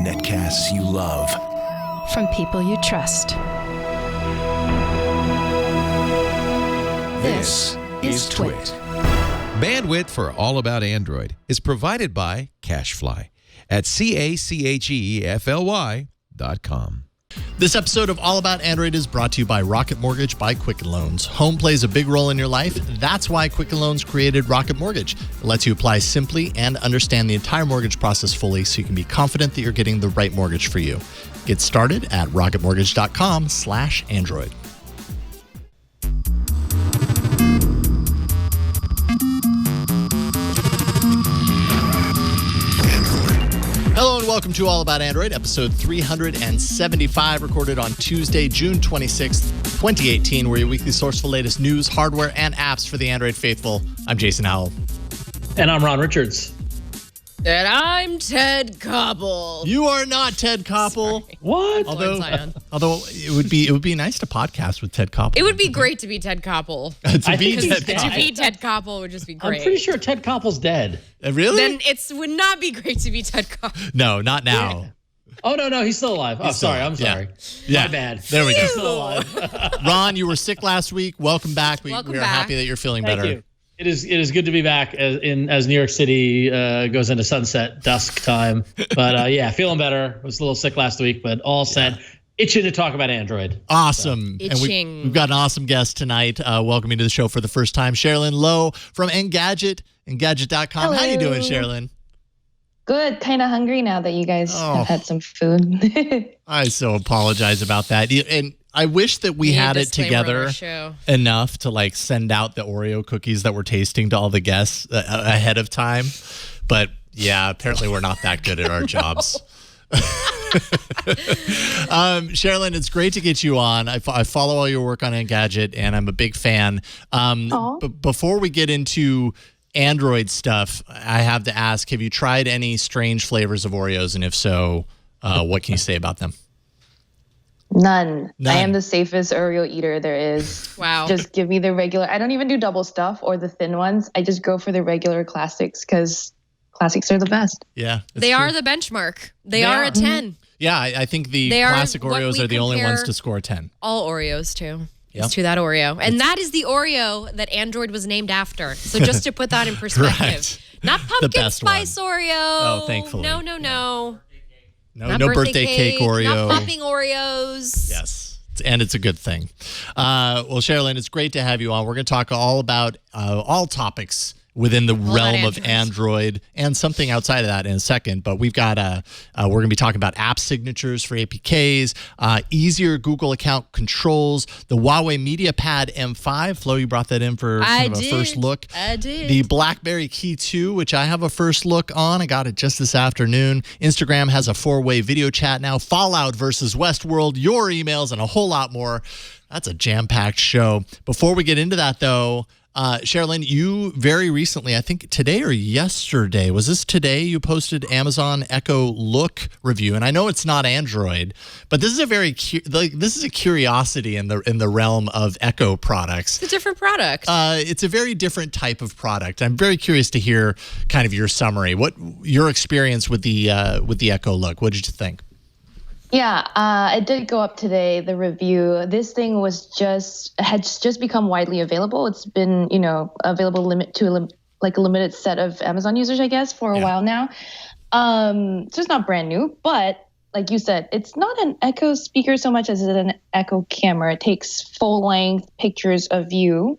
Netcasts you love. From people you trust. This is Twit. Bandwidth for All About Android is provided by CacheFly at CacheFly.com. This episode of All About Android is brought to you by Rocket Mortgage by Quicken Loans. Home plays a big role in your life. That's why Quicken Loans created Rocket Mortgage. It lets you apply simply and understand the entire mortgage process fully so you can be confident that you're getting the right mortgage for you. Get started at rocketmortgage.com/Android. Hello and welcome to All About Android, episode 375, recorded on Tuesday, June 26th, 2018. We're your weekly source for the latest news, hardware, and apps for the Android faithful. I'm Jason Howell. And I'm Ron Richards. And I'm Ted Koppel. You are not Ted Koppel. Sorry. What? Although it would be nice to podcast with Ted Koppel. It would be great to be Ted Koppel. To be Ted Koppel would just be great. I'm pretty sure Ted Koppel's dead. Really? Then it would not be great to be Ted Koppel. No, not now. Yeah. Oh, no, he's still alive. I'm sorry. Yeah. My bad. There we go. He's still alive. Ron, you were sick last week. Welcome back. We are happy that you're feeling Thank better. you. It is good to be back as New York City goes into sunset dusk time. But yeah, feeling better. I was a little sick last week, but all set. Itching to talk about Android. Awesome. So. And we've got an awesome guest tonight. Welcoming to the show for the first time, Sherilyn Lowe from Engadget, Engadget.com. Hello. How you doing, Sherilyn? Good. Kind of hungry now that you guys have had some food. I so apologize about that. And I wish that we had it together enough to send out the Oreo cookies that we're tasting to all the guests ahead of time. But yeah, apparently we're not that good at our jobs. Sherilyn, it's great to get you on. I follow all your work on Engadget, and I'm a big fan. But before we get into Android stuff, I have to ask, have you tried any strange flavors of Oreos? And if so, what can you say about them? None. I am the safest Oreo eater there is. Wow. Just give me the regular. I don't even do double stuff or the thin ones. I just go for the regular classics because classics are the best. Yeah. They are the benchmark. They are a 10. Yeah, I think the classic Oreos are the only ones to score 10. All Oreos to. Yep. To that Oreo. And that is the Oreo that Android was named after. So just to put that in perspective. Right. Not pumpkin spice Oreo. Oh, thankfully. No. No birthday cake Oreo. Not popping Oreos. Yes. And it's a good thing. Well, Sherilyn, it's great to have you on. We're going to talk all about all topics within the realm of Android and something outside of that in a second. But we've got we're going to be talking about app signatures for APKs, easier Google account controls, the Huawei MediaPad M5. Flo, you brought that in for kind of a first look. I did. The Blackberry Key 2, which I have a first look on. I got it just this afternoon. Instagram has a 4-way video chat now. Fallout versus Westworld, your emails, and a whole lot more. That's a jam-packed show. Before we get into that, though, Sherilyn, you very recently, I think today or yesterday, was this today, you posted Amazon Echo Look review, and I know it's not Android, but this is a this is a curiosity in the realm of Echo products. It's a different product. It's a very different type of product. I'm very curious to hear kind of your summary. What your experience with the Echo Look? What did you think? Yeah, it did go up today, the review. This thing had just become widely available. It's been, available a limited set of Amazon users, I guess, for a while now. So it's not brand new, but like you said, it's not an Echo speaker so much as it's an Echo camera. It takes full-length pictures of you,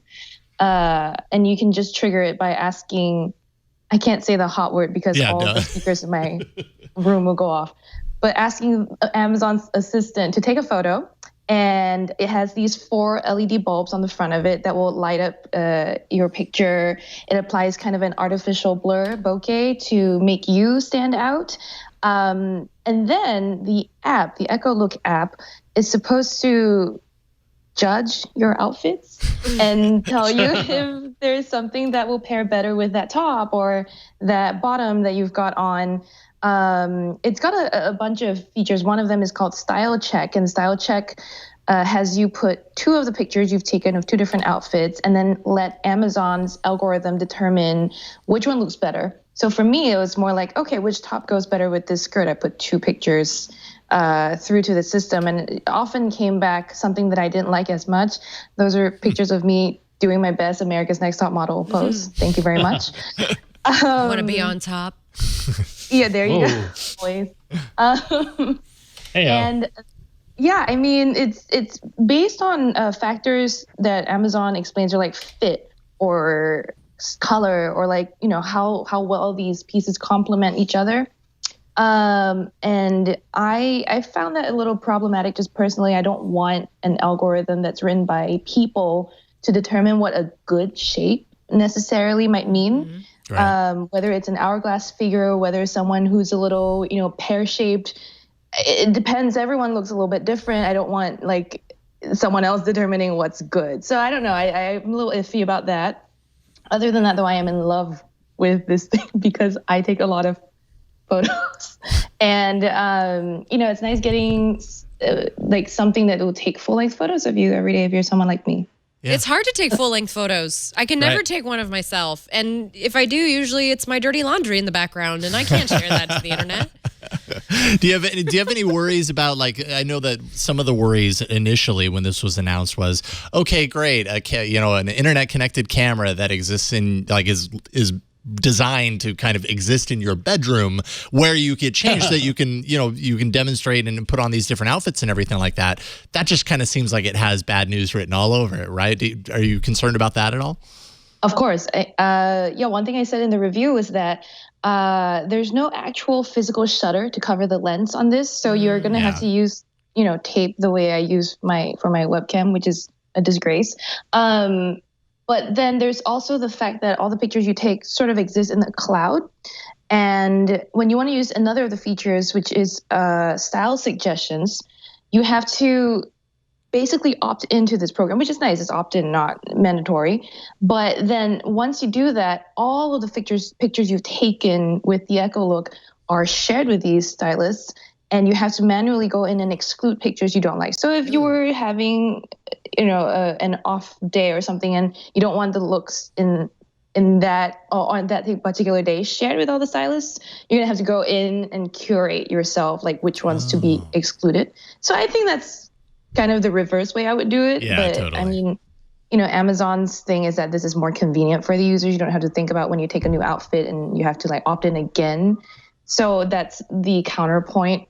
and you can just trigger it by asking, I can't say the hot word because all the speakers in my room will go off. But asking Amazon's assistant to take a photo, and it has these 4 LED bulbs on the front of it that will light up your picture. It applies kind of an artificial blur bokeh to make you stand out. And then the Echo Look app, is supposed to judge your outfits and tell you if there's something that will pair better with that top or that bottom that you've got on. It's got a bunch of features. One of them is called Style Check, and Style Check has you put 2 of the pictures you've taken of 2 different outfits and then let Amazon's algorithm determine which one looks better. So for me, it was more like, okay, which top goes better with this skirt? I put 2 pictures through to the system, and it often came back something that I didn't like as much. Those are pictures of me doing my best America's Next Top Model pose. Thank you very much. Want to be on top? Yeah, there you go. Always. And yeah, I mean, it's based on factors that Amazon explains are like fit or color or like, you know, how well these pieces complement each other. And I found that a little problematic just personally. I don't want an algorithm that's written by people to determine what a good shape necessarily might mean. Right. Whether it's an hourglass figure, whether someone who's a little, you know, pear-shaped. It depends. Everyone looks a little bit different. I don't want like someone else determining what's good. So I don't know. I'm a little iffy about that. Other than that, though, I am in love with this thing because I take a lot of photos. And, you know, it's nice getting like something that will take full-length photos of you every day if you're someone like me. Yeah. It's hard to take full-length photos. I can never take one of myself. And if I do, usually it's my dirty laundry in the background, and I can't share that to the internet. Do you have any worries about, like, I know that some of the worries initially when this was announced was, okay, great, an internet connected camera that exists in, like, is designed to kind of exist in your bedroom where you get changed that you can demonstrate and put on these different outfits and everything like that. That just kind of seems like it has bad news written all over it, right? Are you concerned about that at all? Of course. One thing I said in the review was that there's no actual physical shutter to cover the lens on this. So you're going to have to use, you know, tape the way I use for my webcam, which is a disgrace. But then there's also the fact that all the pictures you take sort of exist in the cloud. And when you want to use another of the features, which is style suggestions, you have to basically opt into this program, which is nice. It's opt-in, not mandatory. But then once you do that, all of the pictures you've taken with the Echo Look are shared with these stylists, and you have to manually go in and exclude pictures you don't like. So if you were having, you know, an off day or something, and you don't want the looks in that or on that particular day shared with all the stylists, you're gonna have to go in and curate yourself, like which ones to be excluded. So I think that's kind of the reverse way I would do it. Yeah, but totally. I mean, you know, Amazon's thing is that this is more convenient for the users. You don't have to think about when you take a new outfit and you have to like opt in again. So that's the counterpoint.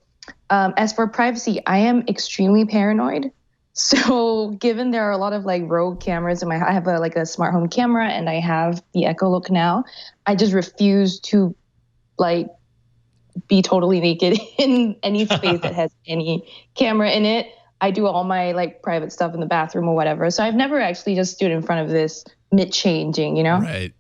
As for privacy, I am extremely paranoid. So given there are a lot of like rogue cameras in I have a smart home camera and I have the Echo Look now, I just refuse to like be totally naked in any space that has any camera in it. I do all my like private stuff in the bathroom or whatever. So I've never actually just stood in front of this mid-changing, you know?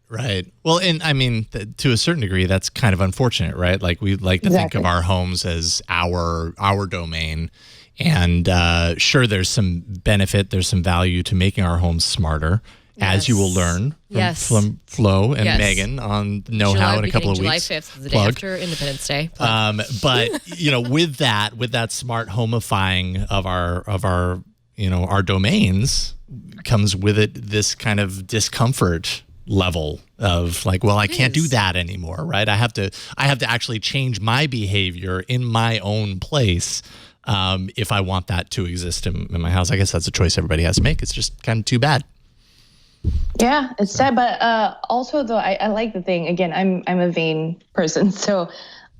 Right. Well, and I mean, to a certain degree, that's kind of unfortunate, right? Like we like to think of our homes as our domain. And from there's some benefit, there's some value to making our homes smarter, as you will learn from Flo and Megan on Know How in a couple of weeks. July 5th, the day after Independence Day. But you know, with that smart homifying of our our domains comes with it this kind of discomfort level of like, well, I can't do that anymore, right? I have to actually change my behavior in my own place. If I want that to exist in my house. I guess that's a choice everybody has to make. It's just kind of too bad. Yeah, it's sad, but also though I like the thing. Again, I'm a vain person, so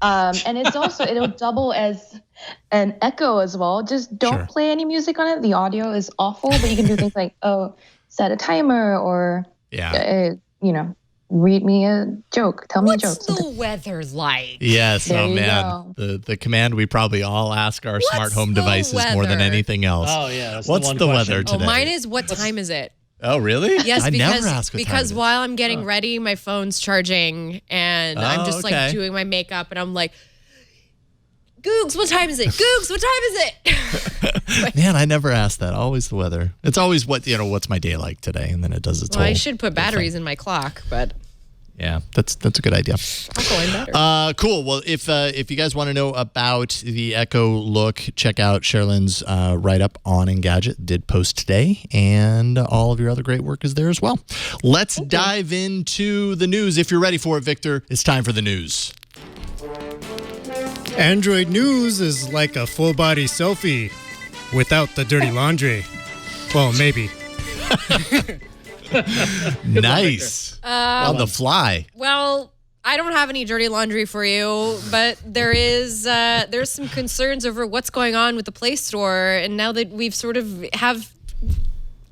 and it's also it'll double as an echo as well. Just don't play any music on it. The audio is awful, but you can do things like set a timer or read me a joke, tell me a joke. What's the weather like? Yes, there oh man, the command we probably all ask our smart home devices more than anything else. Oh yeah, what's the weather today? Mine is what time is it? Oh, really? Yes, I never ask because while I'm getting ready, my phone's charging, and I'm just like doing my makeup, and I'm like, Googs, what time is it? Googs, what time is it? Man, I never ask that. Always the weather. It's always what's my day like today, and then it does its whole. I should put batteries in my clock, but Yeah, that's a good idea. I'll go in better. Cool. Well, if you guys want to know about the Echo Look, check out Sherilyn's write-up on Engadget. Did post today, and all of your other great work is there as well. Let's dive into the news. If you're ready for it, Victor, it's time for the news. Android news is like a full-body selfie without the dirty laundry. Well, maybe. Nice. On the fly. Well, I don't have any dirty laundry for you, but there's some concerns over what's going on with the Play Store, and now that we've sort of have.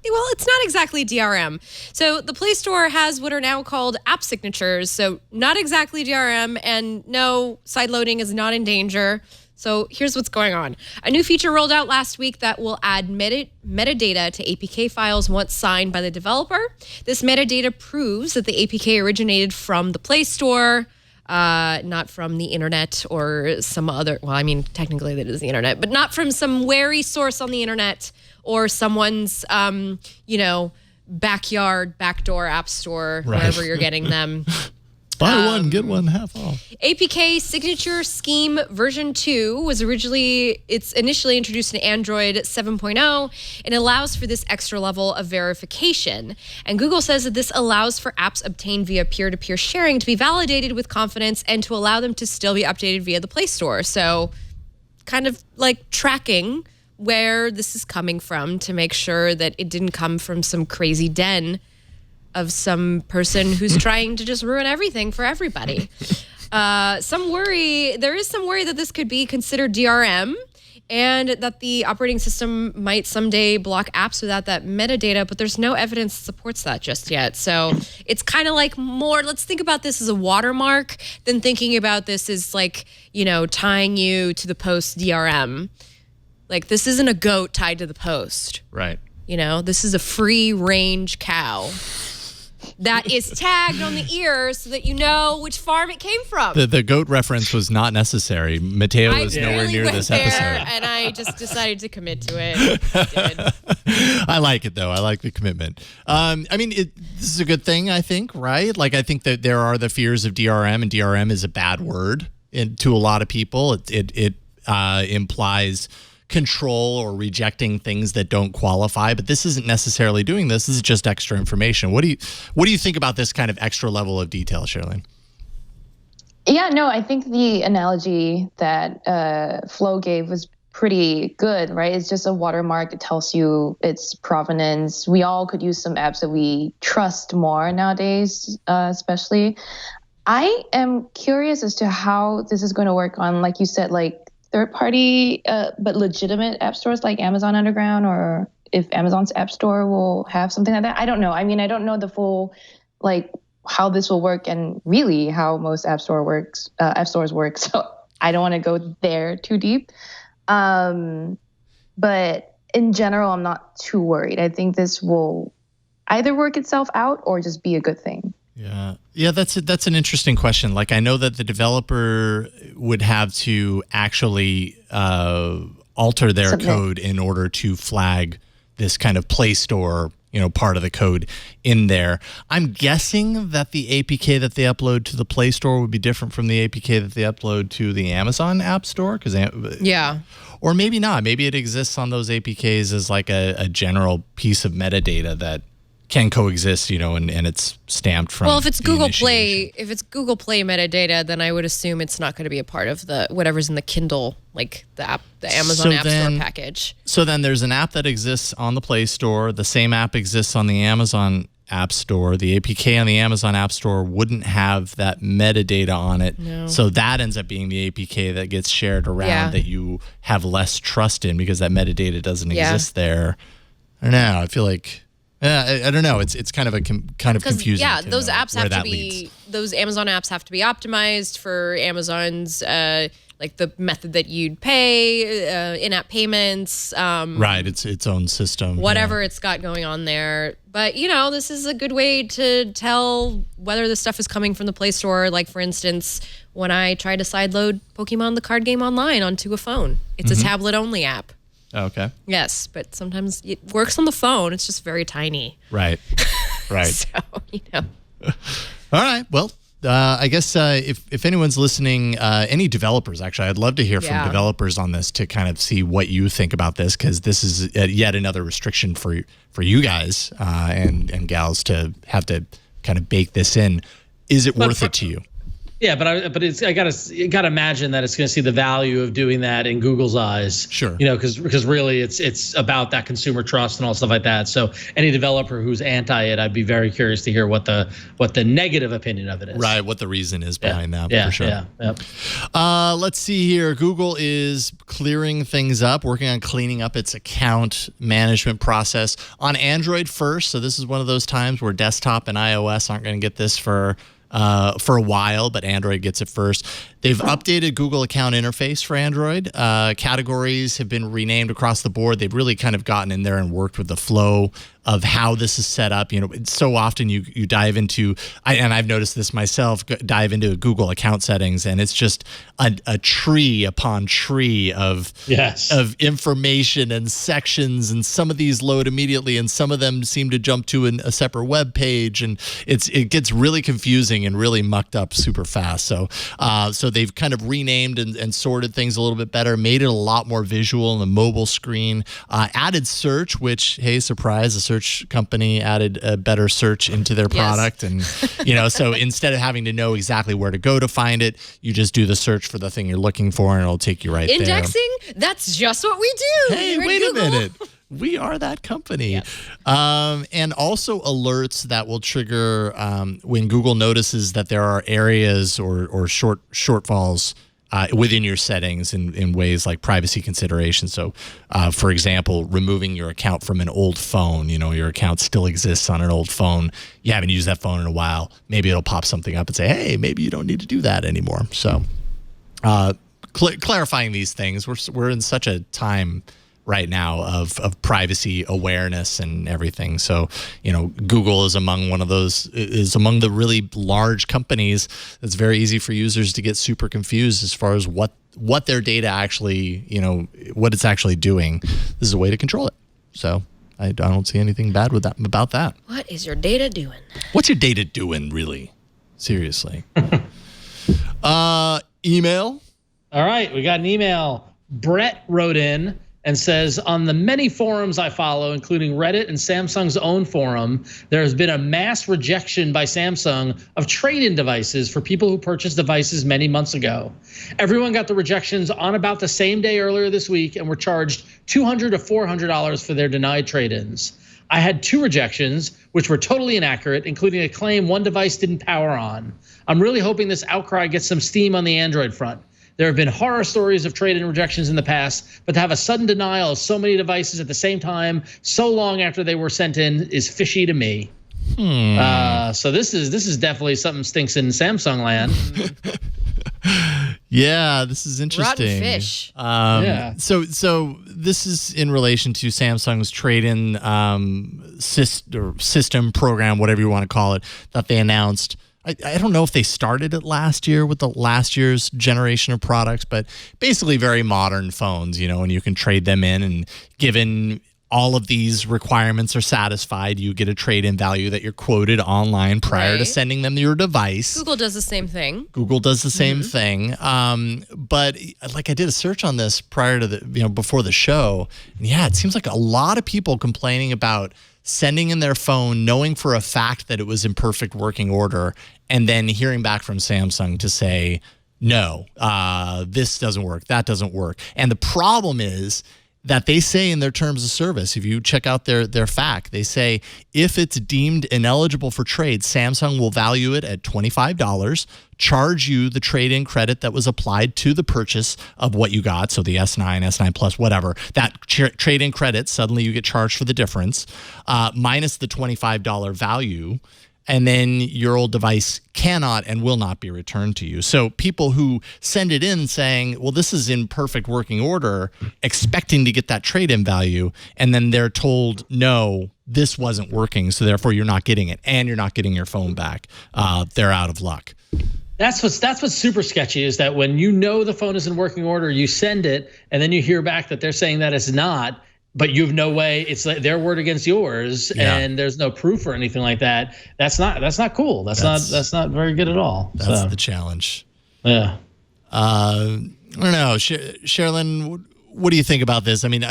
Well, it's not exactly DRM. So the Play Store has what are now called app signatures. So not exactly DRM, and no, sideloading is not in danger. So here's what's going on. A new feature rolled out last week that will add metadata to APK files once signed by the developer. This metadata proves that the APK originated from the Play Store, not from the internet or some other, well, I mean, technically that is the internet, but not from some wary source on the internet or someone's, backyard, backdoor app store, wherever you're getting them. Buy one, get one half off. APK Signature Scheme version 2 was initially introduced in Android 7.0 and allows for this extra level of verification. And Google says that this allows for apps obtained via peer-to-peer sharing to be validated with confidence and to allow them to still be updated via the Play Store. So kind of like tracking where this is coming from to make sure that it didn't come from some crazy den of some person who's trying to just ruin everything for everybody. There is some worry that this could be considered DRM and that the operating system might someday block apps without that metadata, but there's no evidence that supports that just yet. So it's kind of like let's think about this as a watermark than thinking about this as like, tying you to the post DRM. Like this isn't a goat tied to the post. Right. This is a free range cow that is tagged on the ear so that you know which farm it came from. The goat reference was not necessary. Mateo is nowhere really near went this there, episode. and I just decided to commit to it. I did. I like it, though. I like the commitment. This is a good thing, I think, right? Like, I think that there are the fears of DRM, and DRM is a bad word to a lot of people. It implies control or rejecting things that don't qualify, but this isn't necessarily doing this. This is just extra information. What do you think about this kind of extra level of detail, Sherilyn? Yeah, no, I think the analogy that Flo gave was pretty good, right? It's just a watermark that tells you its provenance. We all could use some apps that we trust more nowadays, especially. I am curious as to how this is going to work on, like you said, like third-party, but legitimate app stores like Amazon Underground, or if Amazon's app store will have something like that. I don't know. I mean, I don't know the full, like, how this will work and really how most app stores work. So I don't want to go there too deep. But in general, I'm not too worried. I think this will either work itself out or just be a good thing. Yeah, that's an interesting question. Like, I know that the developer would have to actually alter their code in order to flag this kind of Play Store, part of the code in there. I'm guessing that the APK that they upload to the Play Store would be different from the APK that they upload to the Amazon App Store. Or maybe not. Maybe it exists on those APKs as like a general piece of metadata that can coexist, and it's stamped from. Well, if it's Google Play metadata, then I would assume it's not going to be a part of the whatever's in the Kindle, like the Amazon App Store package. So then there's an app that exists on the Play Store. The same app exists on the Amazon App Store. The APK on the Amazon App Store wouldn't have that metadata on it. No. So that ends up being the APK that gets shared around that you have less trust in because that metadata doesn't exist there. I don't know. I feel like. I don't know. It's kind of confusing. Yeah, those apps have to be. Those Amazon apps have to be optimized for Amazon's like the method that you'd pay, in-app payments. Right, it's its own system. Whatever it's got going on there. But this is a good way to tell whether this stuff is coming from the Play Store. Like, for instance, when I try to sideload Pokemon the card game online onto a phone, it's a tablet-only app. Okay. Yes, but sometimes it works on the phone. It's just very tiny. Right. So, All right. Well, I guess if anyone's listening, any developers, actually, I'd love to hear from developers on this to kind of see what you think about this, because this is yet another restriction for you guys and gals to have to kind of bake this in. Is it worth it to you? Yeah, but I gotta imagine that it's gonna see the value of doing that in Google's eyes. Sure. Because really it's about that consumer trust and all stuff like that. So any developer who's anti it, I'd be very curious to hear what the negative opinion of it is. Right, what the reason is behind that. Yeah, for sure. Yeah. Let's see here. Google is clearing things up, working on cleaning up its account management process on Android first. So this is one of those times where desktop and iOS aren't going to get this for a while, but Android gets it first. They've updated Google account interface for Android. Categories have been renamed across the board. They've really kind of gotten in there and worked with the flow of how this is set up. So often you dive into, and I've noticed this myself, dive into Google account settings, and it's just a tree upon tree of information and sections, and some of these load immediately, and some of them seem to jump to a separate web page, and it gets really confusing and really mucked up super fast. So they've kind of renamed and sorted things a little bit better, made it a lot more visual on the mobile screen, added search, which, hey, surprise, a search company added a better search into their product. And, so instead of having to know exactly where to go to find it, you just do the search for the thing you're looking for, and it'll take you right there. Indexing? That's just what we do. Hey, wait a minute. We are that company. Yep. And also alerts that will trigger when Google notices that there are areas or shortfalls within your settings in ways like privacy considerations. So, for example, removing your account from an old phone. Your account still exists on an old phone. You haven't used that phone in a while. Maybe it'll pop something up and say, hey, maybe you don't need to do that anymore. So clarifying these things. We're in such a time right now of privacy awareness and everything. So, Google is among the really large companies that's very easy for users to get super confused as far as what their data actually, what it's actually doing. This is a way to control it. So I don't see anything bad about that. What is your data doing? What's your data doing, really? Seriously. Email. All right, we got an email. Brett wrote in and says, on the many forums I follow, including Reddit and Samsung's own forum, there has been a mass rejection by Samsung of trade-in devices for people who purchased devices many months ago. Everyone got the rejections on about the same day earlier this week and were charged $200 to $400 for their denied trade-ins. I had 2 rejections, which were totally inaccurate, including a claim one device didn't power on. I'm really hoping this outcry gets some steam on the Android front. There have been horror stories of trade-in rejections in the past, but to have a sudden denial of so many devices at the same time, so long after they were sent in, is fishy to me. So this is definitely something stinks in Samsung land. Yeah, this is interesting. Rotten fish. So this is in relation to Samsung's trade-in system program, whatever you want to call it, that they announced. I don't know if they started it last year with the last year's generation of products, but basically very modern phones, and you can trade them in, and given all of these requirements are satisfied, you get a trade-in value that you're quoted online prior to sending them your device. Google does the same thing. But like I did a search on this prior to before the show, and it seems like a lot of people complaining about sending in their phone, knowing for a fact that it was in perfect working order, and then hearing back from Samsung to say, no, this doesn't work, that doesn't work. And the problem is that they say in their terms of service, if you check out their FAQ, they say if it's deemed ineligible for trade, Samsung will value it at $25, charge you the trade-in credit that was applied to the purchase of what you got, so the S9, S9 Plus, whatever. That trade-in credit, suddenly you get charged for the difference, minus the $25 value, and then your old device cannot and will not be returned to you. So people who send it in saying, well, this is in perfect working order, expecting to get that trade-in value, and then they're told, no, this wasn't working, so therefore you're not getting it, and you're not getting your phone back. They're out of luck. That's what's super sketchy, is that when the phone is in working order, you send it, and then you hear back that they're saying that it's not, but you have no way. It's like their word against yours, and there's no proof or anything like that. That's not cool. That's not very good at all. That's the challenge. Yeah. I don't know, Sherilyn. What do you think about this? I mean,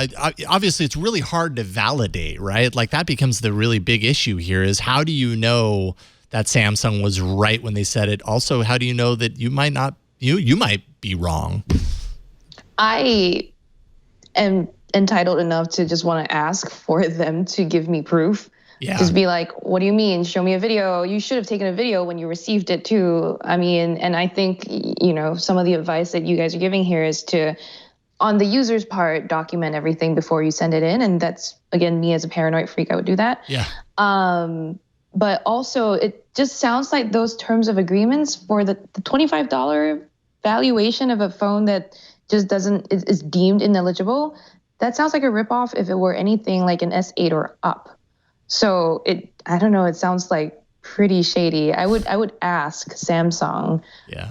obviously, it's really hard to validate, right? Like that becomes the really big issue here. Is how do you know that Samsung was right when they said it? Also, how do you know that you might not? You might be wrong. I am entitled enough to just want to ask for them to give me proof. Yeah. Just be like, what do you mean? Show me a video. You should have taken a video when you received it too. I mean, and I think, some of the advice that you guys are giving here is to, on the user's part, document everything before you send it in. And that's, again, me as a paranoid freak, I would do that. Yeah. But also, it just sounds like those terms of agreements for the $25 valuation of a phone that just is deemed ineligible. That sounds like a ripoff if it were anything like an S8 or up. So I don't know, it sounds like pretty shady. I would ask Samsung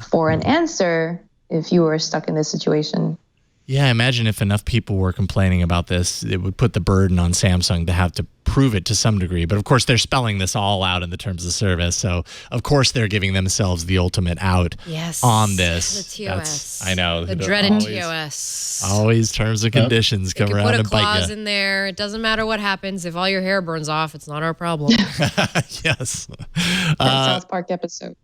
for an answer if you were stuck in this situation. Yeah, I imagine if enough people were complaining about this, it would put the burden on Samsung to have to prove it to some degree. But of course, they're spelling this all out in the terms of service. So of course, they're giving themselves the ultimate out on this. The TOS. I know. The dreaded TOS. Always terms and conditions come around and bite you. Put a clause in there. It doesn't matter what happens. If all your hair burns off, it's not our problem. Yes. That South Park episode.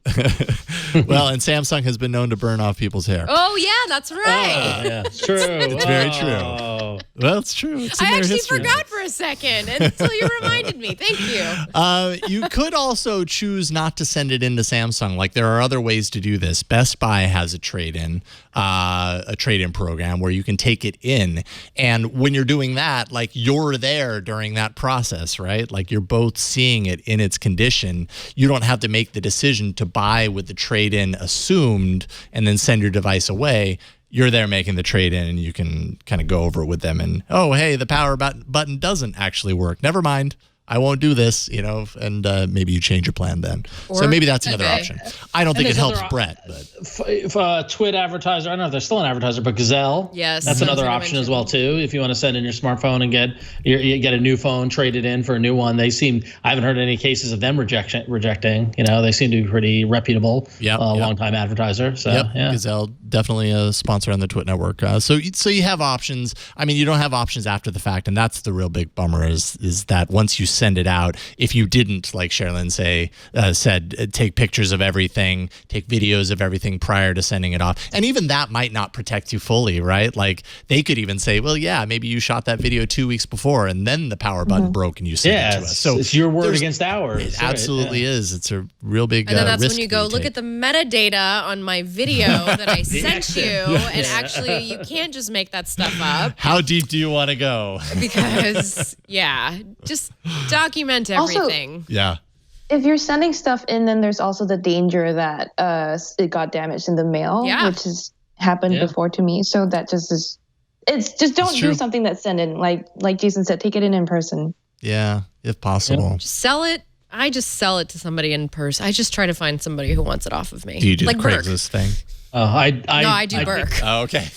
Well, and Samsung has been known to burn off people's hair. Oh, yeah, that's right. Yeah, it's true. It's very true. Well, it's true. It's in I their actually history. forgot for a second until you reminded me. Thank you. You could also choose not to send it into Samsung. Like there are other ways to do this. Best Buy has a trade-in program where you can take it in. And when you're doing that, like you're there during that process, right? Like you're both seeing it in its condition. You don't have to make the decision to buy with the trade-in assumed and then send your device away. You're there making the trade-in, and you can kind of go over it with them. And, oh, hey, the power button doesn't actually work. Never mind. I won't do this, and maybe you change your plan then. So maybe that's another option. I don't think it helps Brett. But Twit advertiser, I don't know if they're still an advertiser, but Gazelle. Yes. That's another option as well, too. If you want to send in your smartphone and get a new phone, trade it in for a new one. I haven't heard any cases of them rejecting. They seem to be pretty reputable, long-time advertiser. So, yeah. Gazelle, definitely a sponsor on the Twit network. So you have options. I mean, you don't have options after the fact, and that's the real big bummer is that once you send it out, if you didn't, like Sherilyn said, take pictures of everything, take videos of everything prior to sending it off. And even that might not protect you fully, right? Like they could even say, well, yeah, maybe you shot that video 2 weeks before and then the power button broke and you sent it to us. So it's your word against ours. It absolutely is. It's a real big And then that's risk when you go, look at the metadata on my video that I sent you. And actually, you can't just make that stuff up. How deep do you want to go? Because, just document everything. Also, if you're sending stuff in, then there's also the danger that it got damaged in the mail, which has happened before to me. So that just is, don't do something that's sent in. Like Jason said, take it in person. Yeah, if possible. Just sell it. I just sell it to somebody in person. I just try to find somebody who wants it off of me. Do you do like the Craigslist thing? I do Burke. Oh, okay.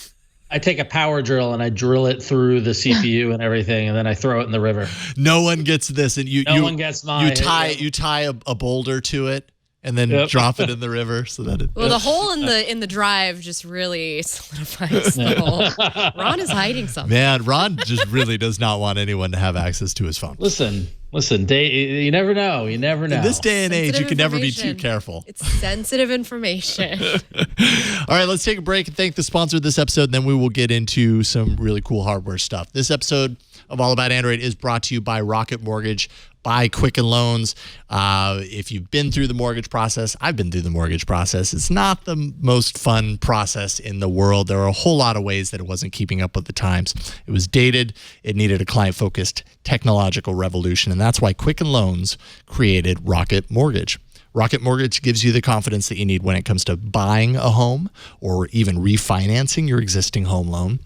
I take a power drill and I drill it through the CPU and everything, and then I throw it in the river. No one gets this, and no one gets mine. You tie a boulder to it, and then drop it in the river so that it. Well, the hole in the drive just really solidifies the hole. Ron is hiding something. Man, Ron just really does not want anyone to have access to his phone. Listen, you never know. You never know. In this day and age, you can never be too careful. It's sensitive information. All right, let's take a break and thank the sponsor of this episode, and then we will get into some really cool hardware stuff. This episode of All About Android is brought to you by Rocket Mortgage, by Quicken Loans. If you've been through the mortgage process, I've been through the mortgage process. It's not the most fun process in the world. There are a whole lot of ways that it wasn't keeping up with the times. It was dated. It needed a client-focused technological revolution, and that's why Quicken Loans created Rocket Mortgage. Rocket Mortgage gives you the confidence that you need when it comes to buying a home or even refinancing your existing home loan.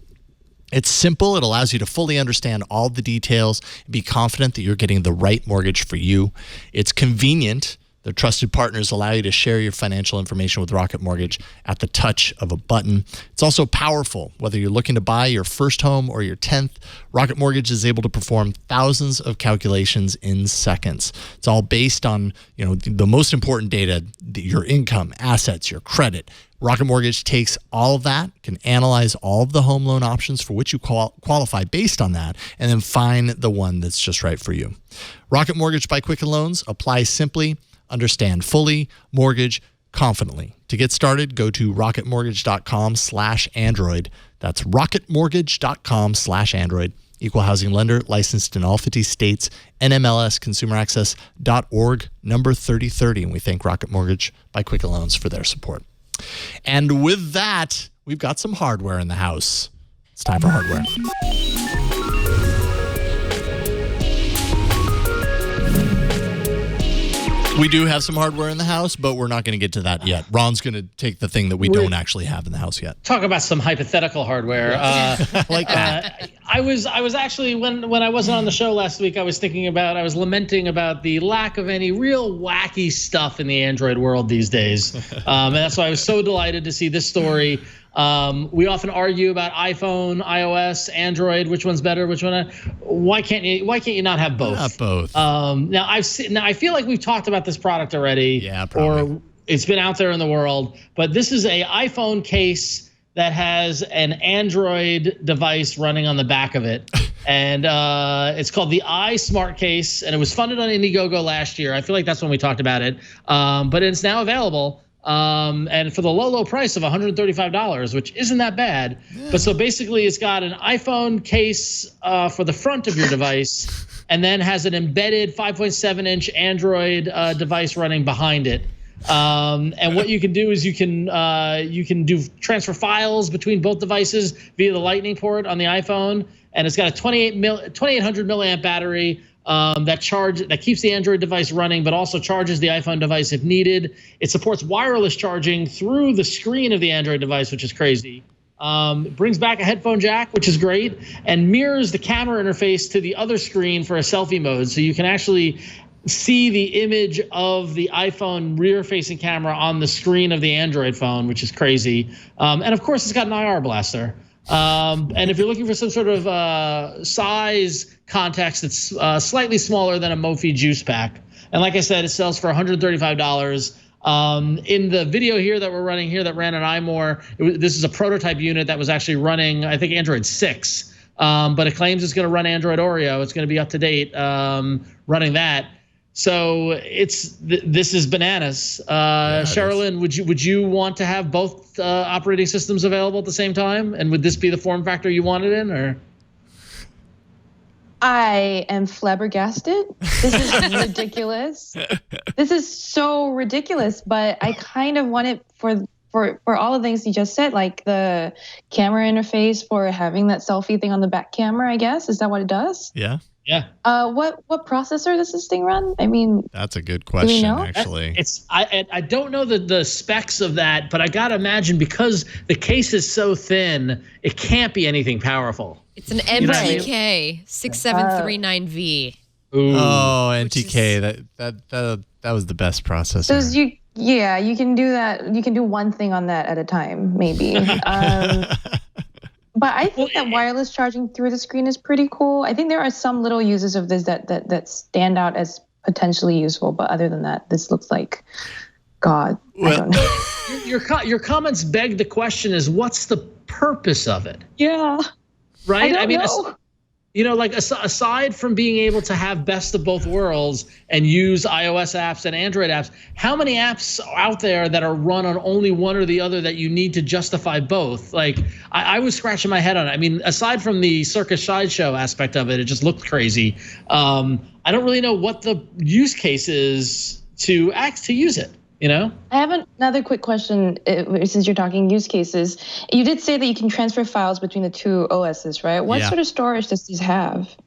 It's simple. It allows you to fully understand all the details and be confident that you're getting the right mortgage for you. It's convenient. Their trusted partners allow you to share your financial information with Rocket Mortgage at the touch of a button. It's also powerful. Whether you're looking to buy your first home or your 10th, Rocket Mortgage is able to perform thousands of calculations in seconds. It's all based on, the most important data, your income, assets, your credit. Rocket Mortgage takes all of that, can analyze all of the home loan options for which you qualify based on that, and then find the one that's just right for you. Rocket Mortgage by Quicken Loans applies simply, understand fully, mortgage confidently. To get started, go to rocketmortgage.com/Android. That's rocketmortgage.com/Android. Equal housing lender, licensed in all 50 states, NMLSconsumeraccess.org, number 3030. And we thank Rocket Mortgage by Quicken Loans for their support. And with that, we've got some hardware in the house. It's time for hardware. We do have some hardware in the house, but we're not going to get to that yet. Ron's going to take the thing that we don't actually have in the house yet. Talk about some hypothetical hardware. Like that. I was actually, when I wasn't on the show last week, I was lamenting about the lack of any real wacky stuff in the Android world these days. And that's why I was so delighted to see this story. We often argue about iPhone, iOS, Android, which one's better, which one. Why can't you not have both? Not both. Now I feel like we've talked about this product already. Yeah, probably. Or it's been out there in the world, but this is a iPhone case that has an Android device running on the back of it. And it's called the iSmart Case, and it was funded on Indiegogo last year. I feel like that's when we talked about it. But it's now available. And for the low price of $135, which isn't that bad. Yeah. But so basically it's got an iPhone case for the front of your device, and then has an embedded 5.7-inch Android device running behind it. And what you can do is you can do transfer files between both devices via the Lightning port on the iPhone, and it's got a 2800 milliamp battery. That keeps the Android device running, but also charges the iPhone device if needed. It supports wireless charging through the screen of the Android device, which is crazy. It brings back a headphone jack, which is great, and mirrors the camera interface to the other screen for a selfie mode. So you can actually see the image of the iPhone rear-facing camera on the screen of the Android phone, which is crazy. And of course, it's got an IR blaster. And if you're looking for some sort of size context, it's slightly smaller than a Mophie juice pack. And like I said, it sells for $135. In the video here that we're running here that ran on iMore, this is a prototype unit that was actually running, I think, Android 6. But it claims it's going to run Android Oreo. It's going to be up to date running that. So this is bananas. Sherilyn, would you want to have both operating systems available at the same time? And would this be the form factor you wanted in, or? I am flabbergasted. This is ridiculous. This is so ridiculous, but I kind of want it for all the things you just said, like the camera interface for having that selfie thing on the back camera, I guess. Is that what it does? Yeah. Yeah. What processor does this thing run? I mean, that's a good question, actually. I don't know the specs of that, but I gotta imagine because the case is so thin, it can't be anything powerful. It's an MTK 6739V. Ooh. Oh, NTK. That was the best processor. So you can do that. You can do one thing on that at a time, maybe. But I think that wireless charging through the screen is pretty cool. I think there are some little uses of this that stand out as potentially useful. But other than that, this looks like God. I don't know. Your comments beg the question: is what's the purpose of it? Yeah. Right. I mean, know. Like aside from being able to have best of both worlds and use iOS apps and Android apps, how many apps are out there that are run on only one or the other that you need to justify both? Like I was scratching my head on it. I mean, aside from the circus sideshow aspect of it, it just looked crazy. I don't really know what the use case is to use it. I have another quick question since you're talking use cases. You did say that you can transfer files between the two OSs, right? What sort of storage does this have?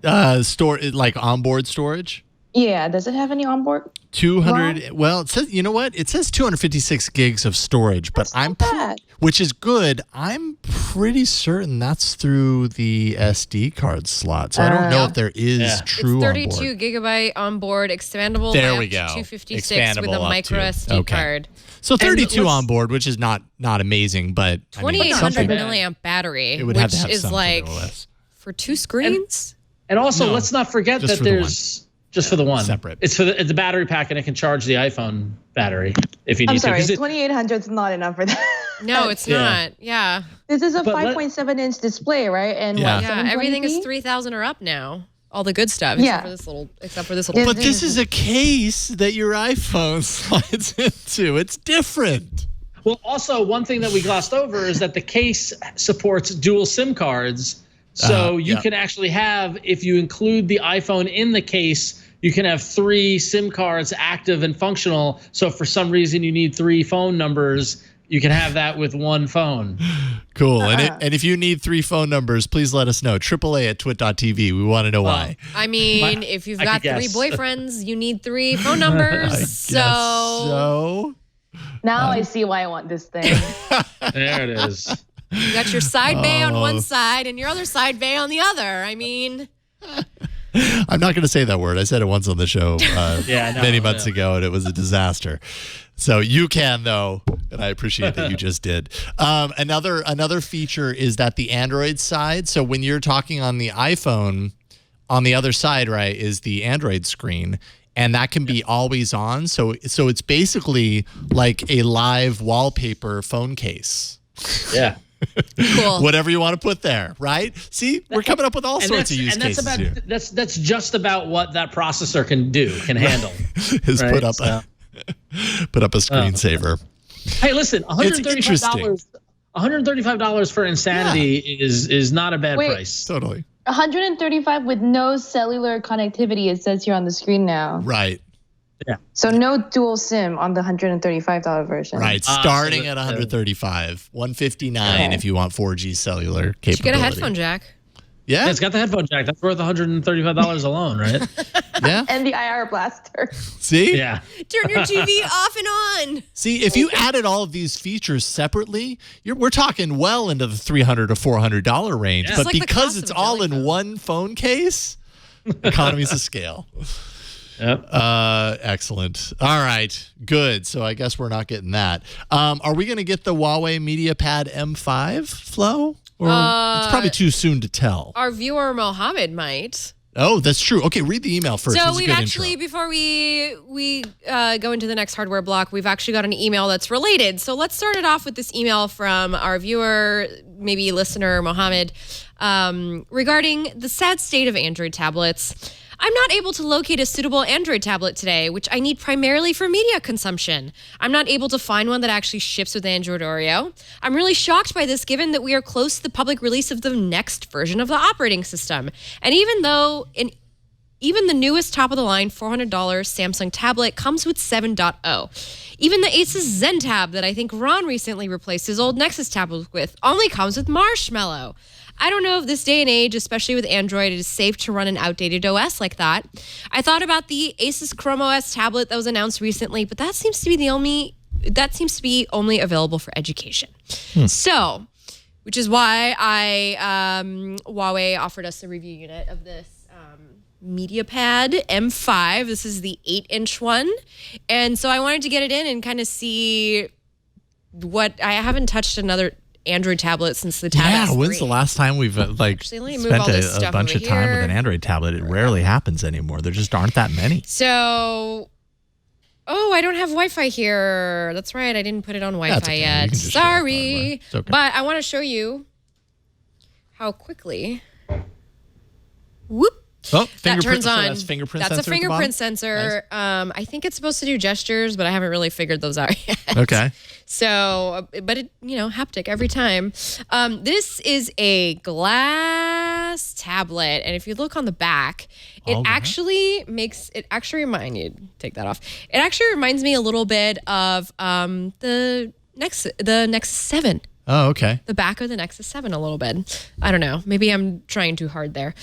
Like onboard storage? Yeah. Does it have any onboard? 200. Well, it says, you know what? It says 256 gigs of storage, but I'm that. Which is good. I'm pretty certain that's through the SD card slot. So I don't know if there is true It's on 32 board. gigabyte on board, expandable There by we up to go. 256 with Expandable a up micro to. SD Okay. card. So 32 let's- on board, which is not amazing, but I mean, 2800 something- milliamp battery, it would which have to have is something like OS. for 2 screens. And also, No, let's not forget just that for the there's just for the one. Separate. It's for the battery pack, and it can charge the iPhone battery if you need I'm sorry, to. 2800 is not enough for that. No, it's Yeah. not. Yeah. This is a But 5.7-inch display, right? And Yeah. what, Yeah, everything is 720p? 3000 or up now. All the good stuff Yeah. except for this little But this is a case that your iPhone slides into. It's different. Well, also one thing that we glossed over is that the case supports dual SIM cards. So you can actually have, if you include the iPhone in the case, you can have 3 SIM cards active and functional. So if for some reason you need 3 phone numbers, you can have that with one phone. Cool. And if you need 3 phone numbers, please let us know. AAA@twit.tv. We want to know why. I mean, if you've I got could 3 guess. boyfriends, you need 3 phone numbers. So Now I see why I want this thing. There it is. You got your side bay on Oh. one side and your other side bay on the other. I mean, I'm not going to say that word. I said it once on the show many months yeah. ago, and it was a disaster. So you can, though, and I appreciate that you just did. Another feature is that the Android side, so when you're talking on the iPhone, on the other side, right, is the Android screen, and that can be always on. So it's basically like a live wallpaper phone case. Yeah. cool. Whatever you want to put there, right? See, we're coming up with all sorts of use cases about, here. That's just about what that processor can handle. Is Right, put up so- put up a screensaver. Hey, listen, interesting. $135 for Insanity is not a bad Wait. price. Totally. 135 with no cellular connectivity, it says here on the screen now. Right. So no dual SIM on the $135 version. Right. so Starting that- at 135, 159 if you want 4G cellular capability. Did you get a headphone jack? Yeah. It's got the headphone jack. That's worth $135 alone, right? Yeah. And the IR blaster. See? Yeah. Turn your TV off and on. See, if you added all of these features separately, we're talking well into the $300 to $400 range. Yeah. But It's like the because cost it's of a all jelly in phone. one phone case, economies of scale. Yep. Excellent. All right. Good. So I guess we're not getting that. Are we going to get the Huawei MediaPad M5 Flo? Or it's probably too soon to tell. Our viewer Mohammed might. Oh, that's true. Okay, read the email first. So This is a we've good actually, intro. before we go into the next hardware block, we've actually got an email that's related. So let's start it off with this email from our viewer, maybe listener Mohammed, regarding the sad state of Android tablets. I'm not able to locate a suitable Android tablet today, which I need primarily for media consumption. I'm not able to find one that actually ships with Android Oreo. I'm really shocked by this given that we are close to the public release of the next version of the operating system. And even the newest top-of-the-line $400 Samsung tablet comes with 7.0. Even the Asus Zen Tab that I think Ron recently replaced his old Nexus tablet with only comes with Marshmallow. I don't know if this day and age, especially with Android, it is safe to run an outdated OS like that. I thought about the Asus Chrome OS tablet that was announced recently, but that seems to be only available for education. So, which is why Huawei offered us a review unit of this MediaPad M5. This is the 8-inch one. And so I wanted to get it in and kind of see I haven't touched another Android tablet since the Tab S3. When's the last time we've Actually, let me move spent all this a stuff bunch over of time with here. an Android tablet? It rarely happens anymore. There just aren't that many. So, I don't have Wi-Fi here. That's right. I didn't put it on Wi-Fi That's okay. You yet. can just share it, by the way. Sorry. It's okay. But I want to show you how quickly that turns so on. that's fingerprint That's sensor a at the fingerprint bottom? sensor. I think it's supposed to do gestures, but I haven't really figured those out yet. Okay. So, but it, haptic every time. This is a glass tablet, and if you look on the back, it All right. actually take that off. It actually reminds me a little bit of the Nexus 7. Oh, okay. the back of the Nexus 7 a little bit. I don't know. Maybe I'm trying too hard there.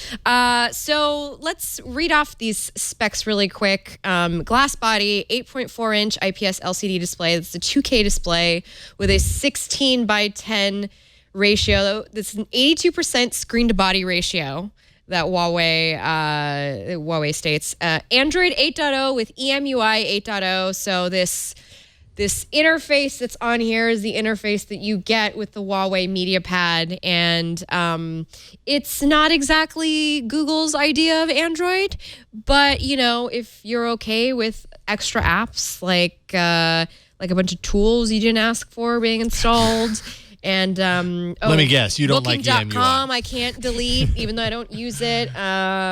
So let's read off these specs really quick. Glass body, 8.4-inch IPS LCD display. It's a 2K display with a 16:10 ratio. That's an 82% screen-to-body ratio that Huawei states. Android 8.0 with EMUI 8.0. So this interface that's on here is the interface that you get with the Huawei MediaPad, and it's not exactly Google's idea of Android, but if you're okay with extra apps like a bunch of tools you didn't ask for being installed. And let me guess, you don't like Booking.com, EMUI. I can't delete, even though I don't use it.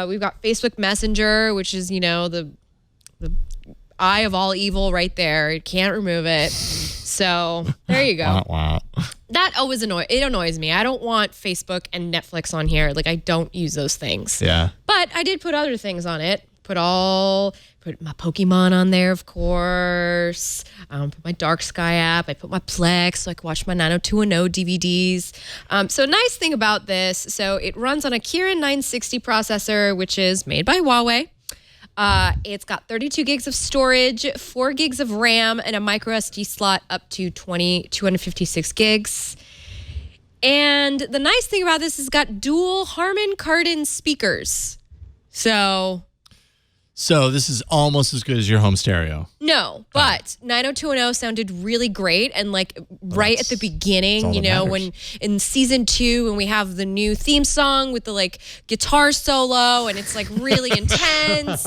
We've got Facebook Messenger, which is the eye of all evil right there. You can't remove it. So there you go. Wow. That always annoys me. I don't want Facebook and Netflix on here. Like, I don't use those things. Yeah. But I did put other things on it. Put my Pokemon on there, of course. Put my Dark Sky app. I put my Plex so I can watch my 90210 DVDs. So nice thing about this, so it runs on a Kirin 960 processor, which is made by Huawei. It's got 32 gigs of storage, 4 gigs of RAM, and a micro SD slot up to 256 gigs. And the nice thing about this is it's got dual Harman Kardon speakers. So this is almost as good as your home stereo. No, but 90210 sounded really great, and right at the beginning, when in season 2, when we have the new theme song with the guitar solo, and it's really intense.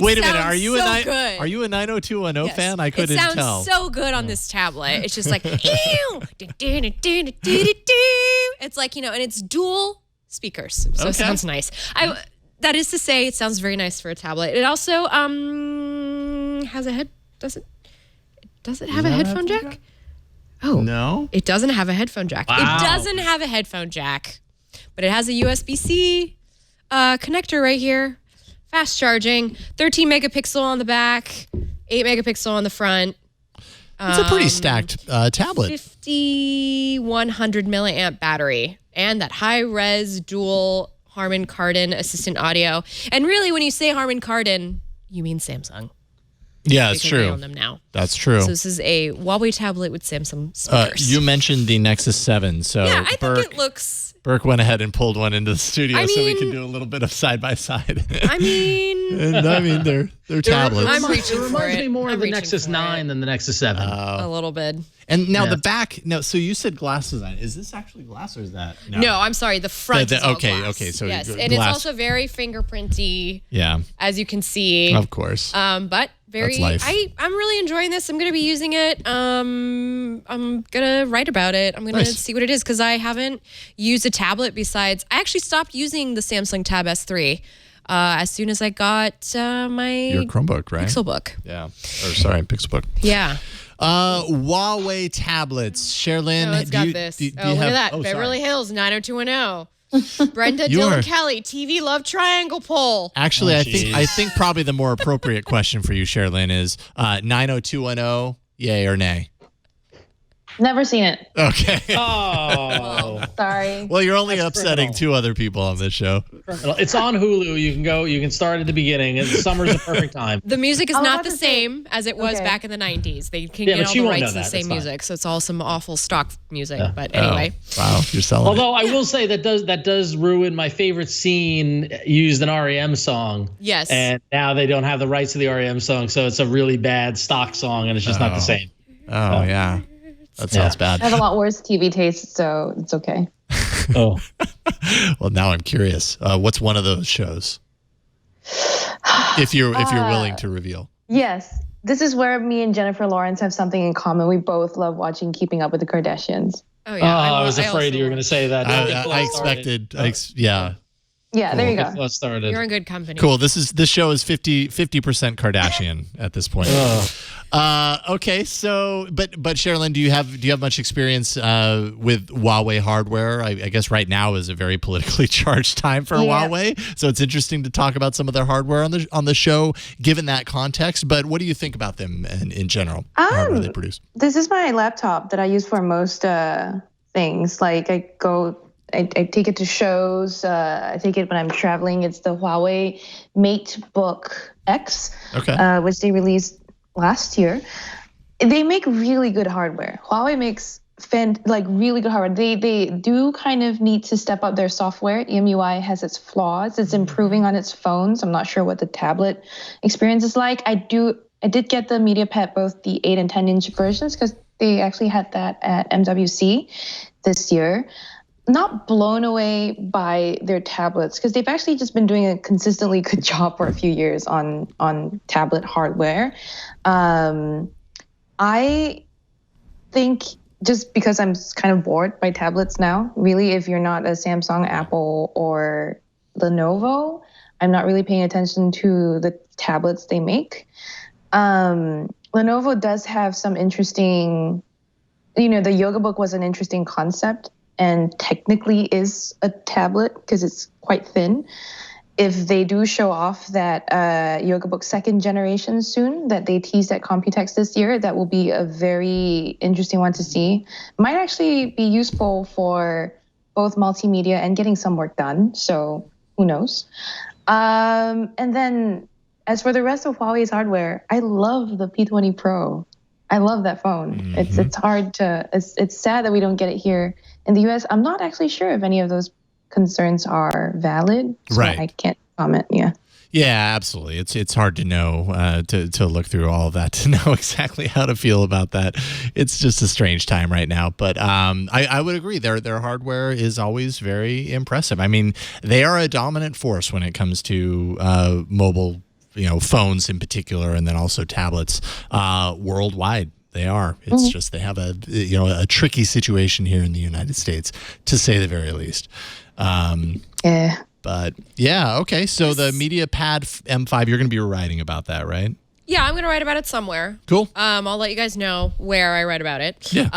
Wait a minute, are you good. Are you a 90210 fan? I couldn't tell. It sounds so good on this tablet. It's just ew, it's and it's dual speakers, so it sounds nice. That is to say, it sounds very nice for a tablet. It also has a head. Does it have a headphone jack? Oh no, it doesn't have a headphone jack. Wow. It doesn't have a headphone jack, but it has a USB-C connector right here. Fast charging. 13 megapixel on the back, 8 megapixel on the front. It's a pretty stacked tablet. 5100 milliamp battery, and that high-res dual Harman Kardon assistant audio. And really, when you say Harman Kardon, you mean Samsung. Yeah, it's Because true. they own them now. That's true. So this is a Huawei tablet with Samsung speakers. You mentioned the Nexus 7, so yeah, I think it looks... Burke went ahead and pulled one into the studio so we mean- can do a little bit of side by side. I mean... they're tablets. I'm reaching It for reminds it. me more I'm of the reaching Nexus for 9 than the Nexus 7. A little bit. And now Yeah. the back. No, so you said glass design. Is this actually glass or is that? No, I'm sorry. The front is all okay, glass. okay, so yes, glass. and it's also very fingerprinty, Yeah, as you can see. of course. But very, That's life. I'm really enjoying this. I'm going to be using it. I'm going to write about it. I'm going to Nice. see what it is because I haven't used a tablet besides. I actually stopped using the Samsung Tab S3 as soon as I got my Your Chromebook, right? Pixelbook. Yeah. Or sorry, Pixelbook. Yeah. Huawei tablets. Sherilyn, Oh, it's got this. do you look have, at that. oh, Beverly sorry. Hills 90210. Brenda You Dylan are- Kelly, TV Love Triangle poll. Actually, Oh, I think probably the more appropriate question for you, Sherilyn, is 90210, yay or nay? Never seen it. Okay. Oh, Sorry. Well, you're only That's upsetting criminal. 2 other people on this show. it's on Hulu. You can go. You can start at the beginning. And summer's the perfect time. The music is I was not about the to say- same as it was Okay. back in the 90s. They can Yeah, get but all she the won't know rights to the that. same It's fine. music, so it's all some awful stock music. Yeah. But anyway, Wow, you're selling Although I will say that does ruin my favorite scene used an REM song. yes. And now they don't have the rights to the REM song, so it's a really bad stock song, and it's just not the same. Oh, yeah. That sounds I have bad. a lot worse TV taste, so it's okay. Oh, Well, now I'm curious. What's one of those shows? If you're willing to reveal. Yes. This is where me and Jennifer Lawrence have something in common. We both love watching Keeping Up with the Kardashians. oh yeah. I was also afraid you were going to say that. I expected. Yeah. Yeah, there you go. Let's start it. You're in good company. Cool. This show is 50% Kardashian at this point. Okay. So, but Sherilyn, do you have much experience with Huawei hardware? I guess right now is a very politically charged time for Yeah. Huawei, so it's interesting to talk about some of their hardware on the show, given that context. But what do you think about them in general? The hardware they produce. This is my laptop that I use for most things. Like I take it to shows. I take it when I'm traveling. It's the Huawei MateBook X, which they released last year. They make really good hardware. Huawei makes really good hardware. They do kind of need to step up their software. EMUI has its flaws. It's improving on its phones. I'm not sure what the tablet experience is like. I did get the MediaPad, both the 8 and 10-inch versions, because they actually had that at MWC this year. Not blown away by their tablets, because they've actually just been doing a consistently good job for a few years on tablet hardware. I think just because I'm kind of bored by tablets now, really, if you're not a Samsung, Apple, or Lenovo, I'm not really paying attention to the tablets they make. Lenovo does have some interesting, the Yoga Book was an interesting concept and technically is a tablet because it's quite thin. If they do show off that Yoga Book 2nd generation soon, that they teased at Computex this year, that will be a very interesting one to see. Might actually be useful for both multimedia and getting some work done. So who knows? And then as for the rest of Huawei's hardware, I love the P20 Pro. I love that phone. Mm-hmm. It's hard to. It's sad that we don't get it here in the US. I'm not actually sure if any of those concerns are valid. So right. I can't comment. Yeah. Yeah, absolutely. It's hard to know to look through all of that to know exactly how to feel about that. It's just a strange time right now. But I would agree. Their hardware is always very impressive. I mean, they are a dominant force when it comes to mobile, phones in particular, and then also tablets worldwide. They are. It's just they have a tricky situation here in the United States, to say the very least. Yeah. But yeah, okay. So the MediaPad M5, you're going to be writing about that, right? Yeah, I'm going to write about it somewhere. Cool. I'll let you guys know where I write about it. Yeah.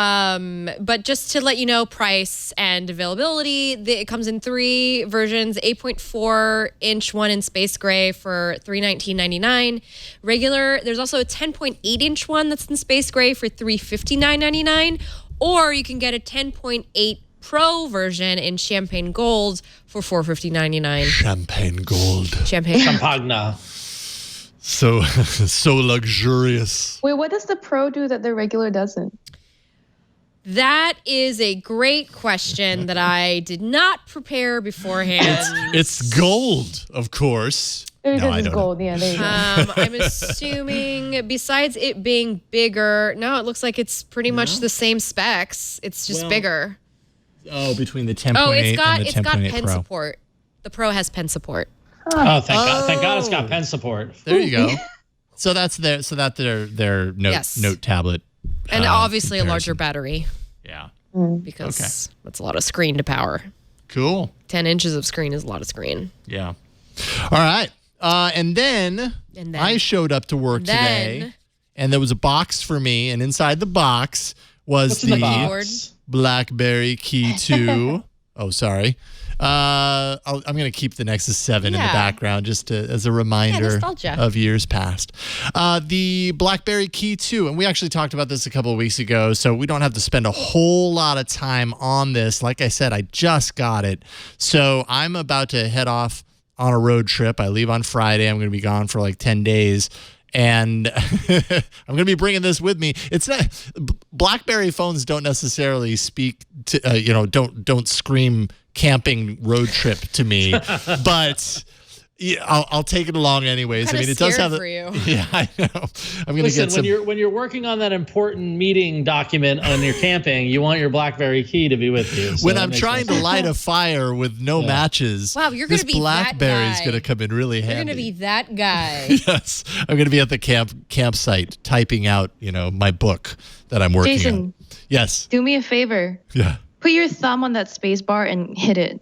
But just to let you know, price and availability, it comes in 3 versions: 8.4-inch one in space gray for $319.99. Regular. There's also a 10.8-inch one that's in space gray for $359.99. Or you can get a 10.8 Pro version in champagne gold for $459.99. Champagne gold. Champagne. So luxurious. Wait, what does the Pro do that the regular doesn't? That is a great question that I did not prepare beforehand. It's gold, of course. It is gold. Yeah, there you go. I'm assuming besides it being bigger, no, it looks like it's pretty much the same specs. It's just bigger. Oh, between the 10.8 and the 10.8 it's got pen Pro. support. The Pro has pen support. Oh, thank God it's got pen support. There you go. So that's their note tablet. And obviously comparison. a larger battery. Yeah. Because that's a lot of screen to power. Cool. 10 inches of screen is a lot of screen. Yeah. All right. And then I showed up to work today, and there was a box for me, and inside the box was the Blackberry Key 2. Oh, sorry. I'm going to keep the Nexus 7 in the background just as a reminder of years past. The Blackberry Key 2, and we actually talked about this a couple of weeks ago, so we don't have to spend a whole lot of time on this. Like I said, I just got it. So I'm about to head off on a road trip. I leave on Friday. I'm going to be gone for like 10 days. And I'm going to be bringing this with me. It's not BlackBerry phones don't necessarily speak to don't scream camping road trip to me, but I'll take it along anyways. I mean, it does have for you. Yeah, I know. I'm going to get some. When you're working on that important meeting document on your camping, you want your BlackBerry Key to be with you. So when I'm trying to light a fire with no matches, wow, you're going to be BlackBerry's going to come in really handy. You're going to be that guy. Yes, I'm going to be at the campsite typing out, my book that I'm working on. Yes. Do me a favor. Yeah. Put your thumb on that space bar and hit it.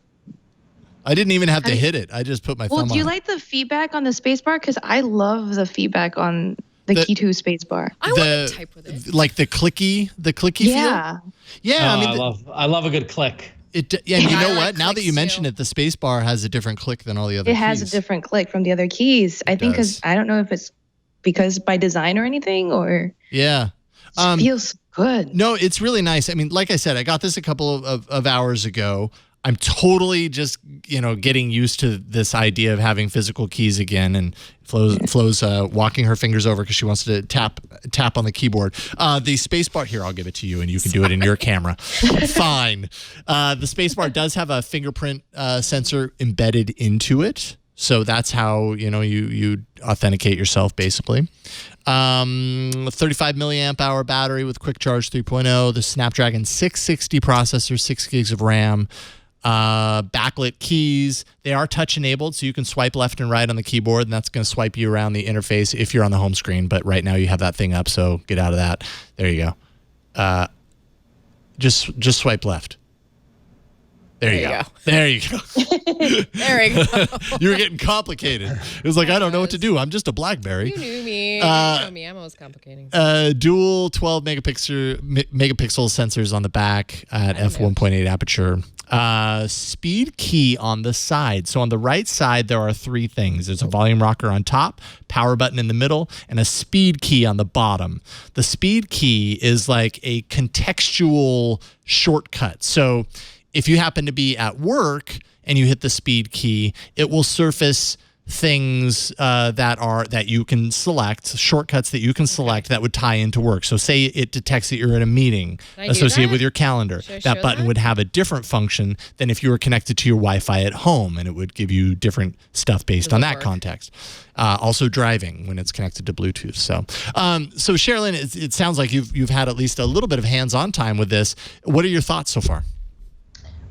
I didn't even have to hit it. I just put my thumb on it. Well, do you like the feedback on the space bar? Because I love the feedback on the Key 2 space bar. I want to type with it. Like the clicky feel? Yeah. I love a good click. And you know what? Now that you mention it, the space bar has a different click than all the other keys. It has a different click from the other keys. I think because I don't know if it's because by design or anything or. Yeah. It feels good. No, it's really nice. I mean, like I said, I got this a couple of hours ago. I'm totally just, getting used to this idea of having physical keys again. And Flo's walking her fingers over because she wants to tap on the keyboard. The Spacebar, here, I'll give it to you and you can do it in your camera. Fine. The Spacebar does have a fingerprint sensor embedded into it. So that's how, you authenticate yourself, basically. 35 milliamp hour battery with quick charge 3.0, the Snapdragon 660 processor, 6 gigs of RAM. Backlit keys. They are touch enabled, so you can swipe left and right on the keyboard, and that's going to swipe you around the interface if you're on the home screen. But right now you have that thing up, so get out of that. There you go. Just swipe left. There you go. There you go. There we go. You were getting complicated. It was like, I don't know what to do. I'm just a BlackBerry. You knew me. You know me. I'm always complicating. Dual 12 megapixel sensors on the back at f1.8 aperture. Speed key on the side. So on the right side, there are 3 things. There's a volume rocker on top, power button in the middle, and a speed key on the bottom. The speed key is like a contextual shortcut. So if you happen to be at work and you hit the speed key, it will surface things that you can select, shortcuts that you can select that would tie into work. So say it detects that you're in a meeting associated with your calendar. That button would have a different function than if you were connected to your Wi-Fi at home, and it would give you different stuff based on that context. Also driving when it's connected to Bluetooth. So Sherilyn, it sounds like you've had at least a little bit of hands-on time with this. What are your thoughts so far?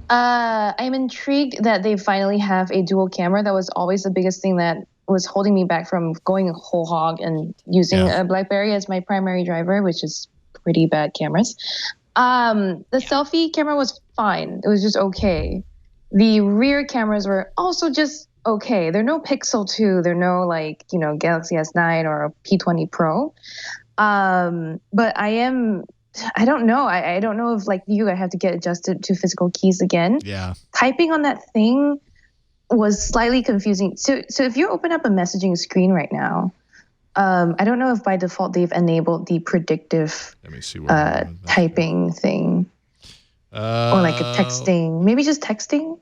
I'm intrigued that they finally have a dual camera. That was always the biggest thing that was holding me back from going whole hog and using a BlackBerry as my primary driver, which is pretty bad cameras. The selfie camera was fine. It was just okay. The rear cameras were also just okay. They're no Pixel 2. They're no Galaxy S9 or P20 Pro. But I don't know. I don't know if, like you, I have to get adjusted to physical keys again. Yeah. Typing on that thing was slightly confusing. So if you open up a messaging screen right now, I don't know if by default they've enabled the predictive typing thing. Or like a texting. Maybe just texting?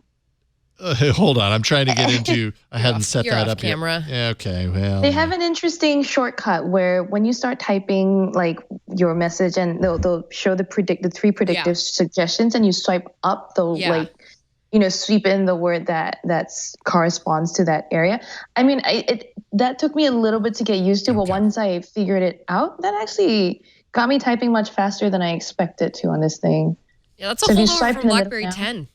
Hold on, I'm trying to get into. I hadn't set that up camera. yet. Yeah, okay, well. They have an interesting shortcut where when you start typing like your message, and they'll show the 3 predictive suggestions, and you swipe up, they'll sweep in the word that corresponds to that area. I mean, that took me a little bit to get used to, but once I figured it out, that actually got me typing much faster than I expected to on this thing. Yeah, that's a holdover from BlackBerry 10.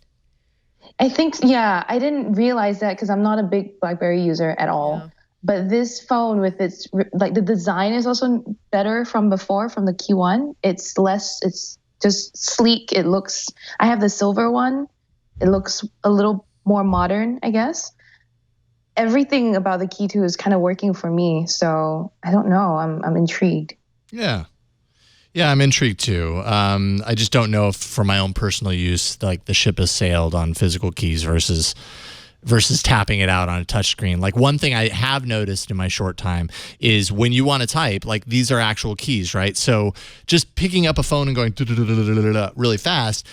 I think, I didn't realize that because I'm not a big BlackBerry user at all. Yeah. But this phone with its, like the design is also better from before, from the Q1. It's just sleek. I have the silver one. It looks a little more modern, I guess. Everything about the Key 2 is kind of working for me. So I don't know. I'm intrigued. Yeah. Yeah, I'm intrigued too. I just don't know if for my own personal use, like the ship has sailed on physical keys versus tapping it out on a touchscreen. Like one thing I have noticed in my short time is when you want to type, like these are actual keys, right? So just picking up a phone and going really fast,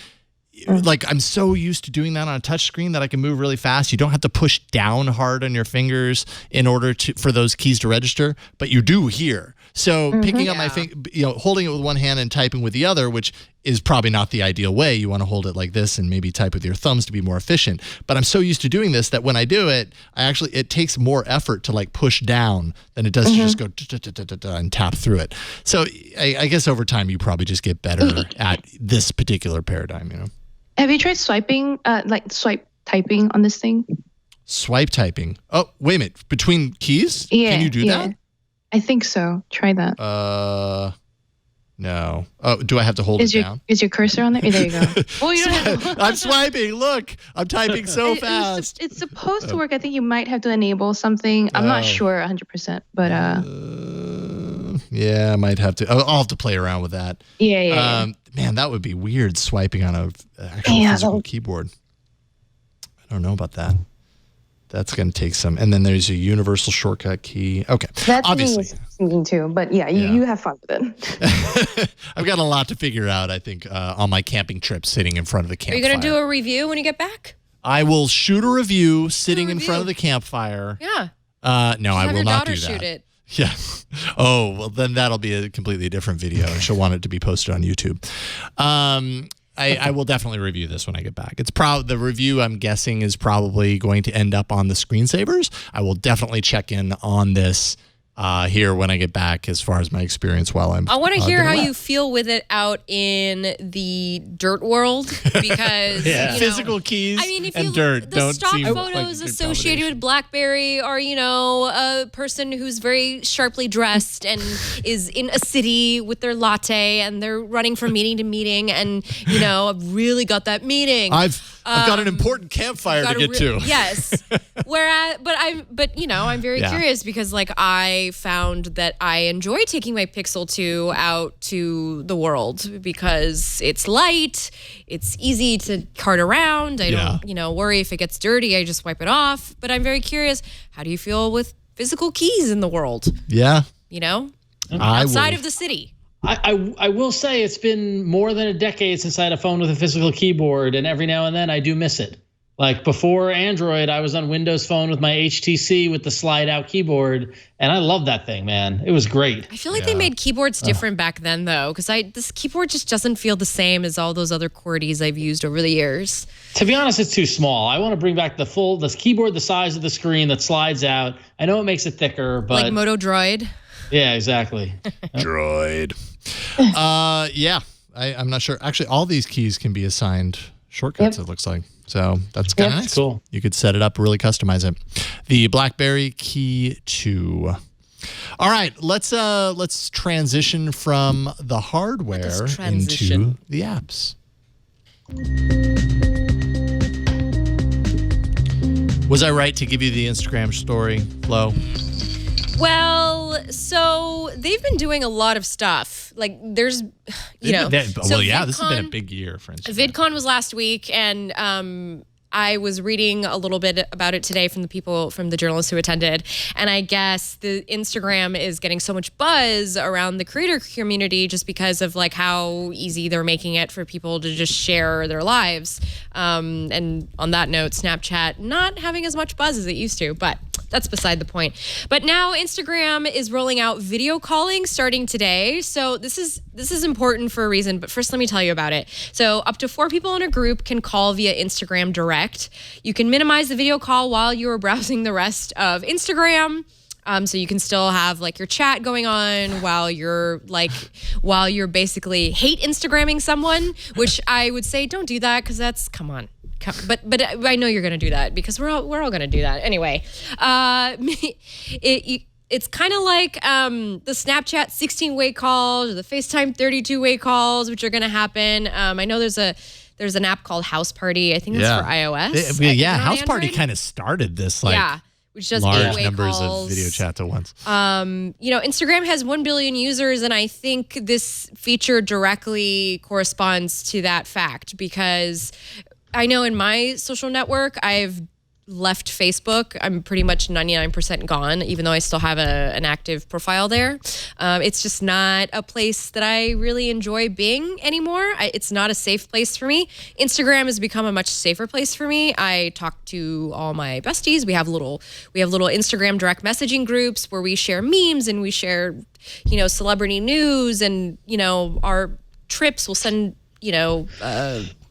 like I'm so used to doing that on a touchscreen that I can move really fast. You don't have to push down hard on your fingers in order for those keys to register, but you do here. So picking up my finger, holding it with one hand and typing with the other, which is probably not the ideal way. You want to hold it like this and maybe type with your thumbs to be more efficient. But I'm so used to doing this that when I do it, it takes more effort to like push down than it does to just go and tap through it. So I guess over time you probably just get better at this particular paradigm. Have you tried swiping, swipe typing on this thing? Swipe typing. Oh, wait a minute. Between keys? Yeah. Can you do that? I think so. Try that. No. Oh, do I have to hold it down? Is your cursor on there? There you go. Oh, you don't have to. I'm swiping. Look, I'm typing so fast. It's supposed to work. I think you might have to enable something. I'm not sure 100%, but yeah, I might have to. I'll have to play around with that. Yeah. Man, that would be weird swiping on a actual physical keyboard. I don't know about that. That's going to take some. And then there's a universal shortcut key. Okay. That's obviously thinking too. But yeah, you have fun with it. I've got a lot to figure out, I think, on my camping trip sitting in front of the campfire. Are you going to do a review when you get back? I will shoot a review sitting in front of the campfire. Yeah. No, I will not do that. Shoot it. Yeah. Oh, well, then that'll be a completely different video, and she'll want it to be posted on YouTube. I will definitely review this when I get back. It's the review, I'm guessing, is probably going to end up on the screensavers. I will definitely check in on this here when I get back as far as my experience while I'm I want to hear how you feel with it out in the dirt world because physical keys and dirt the don't stock seem photos like associated with Blackberry are, a person who's very sharply dressed and is in a city with their latte and they're running from meeting to meeting and, I've really got that meeting. I've got an important campfire to get to. Yes. Whereas, I'm very curious because I found that I enjoy taking my Pixel 2 out to the world because it's light, it's easy to cart around. I don't, worry if it gets dirty. I just wipe it off. But I'm very curious. How do you feel with physical keys in the world? Yeah. Outside of the city. I will say it's been more than a decade since I had a phone with a physical keyboard, and every now and then I do miss it. Like before Android, I was on Windows Phone with my HTC with the slide-out keyboard, and I love that thing, man. It was great. I feel like they made keyboards different back then, though, because this keyboard just doesn't feel the same as all those other QWERTYs I've used over the years. To be honest, it's too small. I want to bring back this keyboard the size of the screen that slides out. I know it makes it thicker, but like Moto Droid. Yeah, exactly. Droid. I'm not sure. Actually, all these keys can be assigned shortcuts, it looks like. So that's kind of nice. Cool. You could set it up, really customize it. The Blackberry Key 2. All right, let's transition from the hardware into the apps. Was I right to give you the Instagram story, Flo? Well, so they've been doing a lot of stuff. Like there's, this has VidCon, been a big year for Instagram. VidCon was last week, and I was reading a little bit about it today from the journalists who attended. And I guess the Instagram is getting so much buzz around the creator community just because of like how easy they're making it for people to just share their lives. And on that note, Snapchat not having as much buzz as it used to, but that's beside the point. But now Instagram is rolling out video calling starting today. So this is important for a reason, but first let me tell you about it. So up to 4 people in a group can call via Instagram Direct. You can minimize the video call while you are browsing the rest of Instagram. So you can still have like your chat going on while you're basically hate Instagramming someone, which I would say don't do that because that's, come on. But I know you're going to do that because we're all going to do that anyway. It's kind of like the Snapchat 16-way calls or the FaceTime 32-way calls, which are going to happen. I know there's an app called House Party. I think it's for iOS. House Party kind of started this which does large 8-way numbers calls. of video chats at once. Instagram has 1 billion users, and I think this feature directly corresponds to that fact because I know in my social network, I've left Facebook. I'm pretty much 99% gone, even though I still have an active profile there. It's just not a place that I really enjoy being anymore. It's not a safe place for me. Instagram has become a much safer place for me. I talk to all my besties. We have little Instagram direct messaging groups where we share memes and we share, celebrity news and, our trips. We'll send,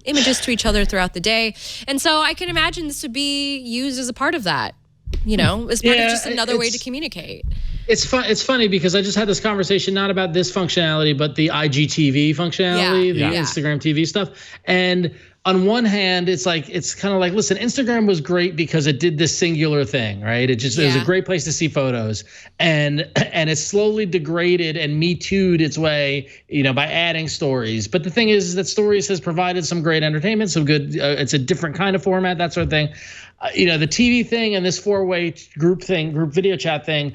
images to each other throughout the day. And so I can imagine this would be used as a part of that, as part of just another way to communicate. It's funny because I just had this conversation not about this functionality, but the IGTV functionality, the Instagram TV stuff. And on one hand, it's kind of like, listen, Instagram was great because it did this singular thing, right? It was a great place to see photos, and it slowly degraded and Me Too'd its way, by adding stories. But the thing is that Stories has provided some great entertainment, some good. It's a different kind of format, that sort of thing. The TV thing and this 4-way group video chat thing.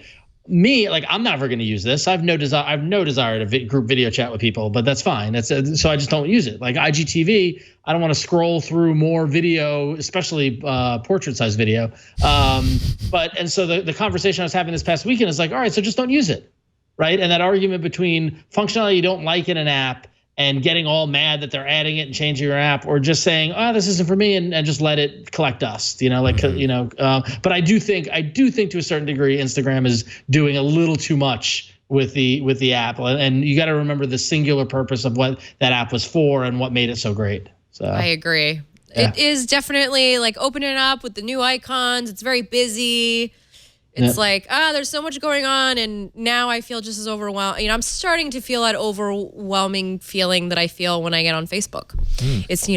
me, like, I'm never going to use this. I've no desire to group video chat with people, but that's fine. So I just don't use it. Like IGTV, I don't want to scroll through more video, especially portrait size video. And so the conversation I was having this past weekend is like, all right, so just don't use it, right? And that argument between functionality you don't like in an app and getting all mad that they're adding it and changing your app, or just saying, oh, this isn't for me, and just let it collect dust, but I do think to a certain degree, Instagram is doing a little too much with the app. And you got to remember the singular purpose of what that app was for and what made it so great. So I agree. Yeah. It is definitely like opening up with the new icons. It's very busy. It's like, there's so much going on, and now I feel just as overwhelmed. I'm starting to feel that overwhelming feeling that I feel when I get on Facebook. It's,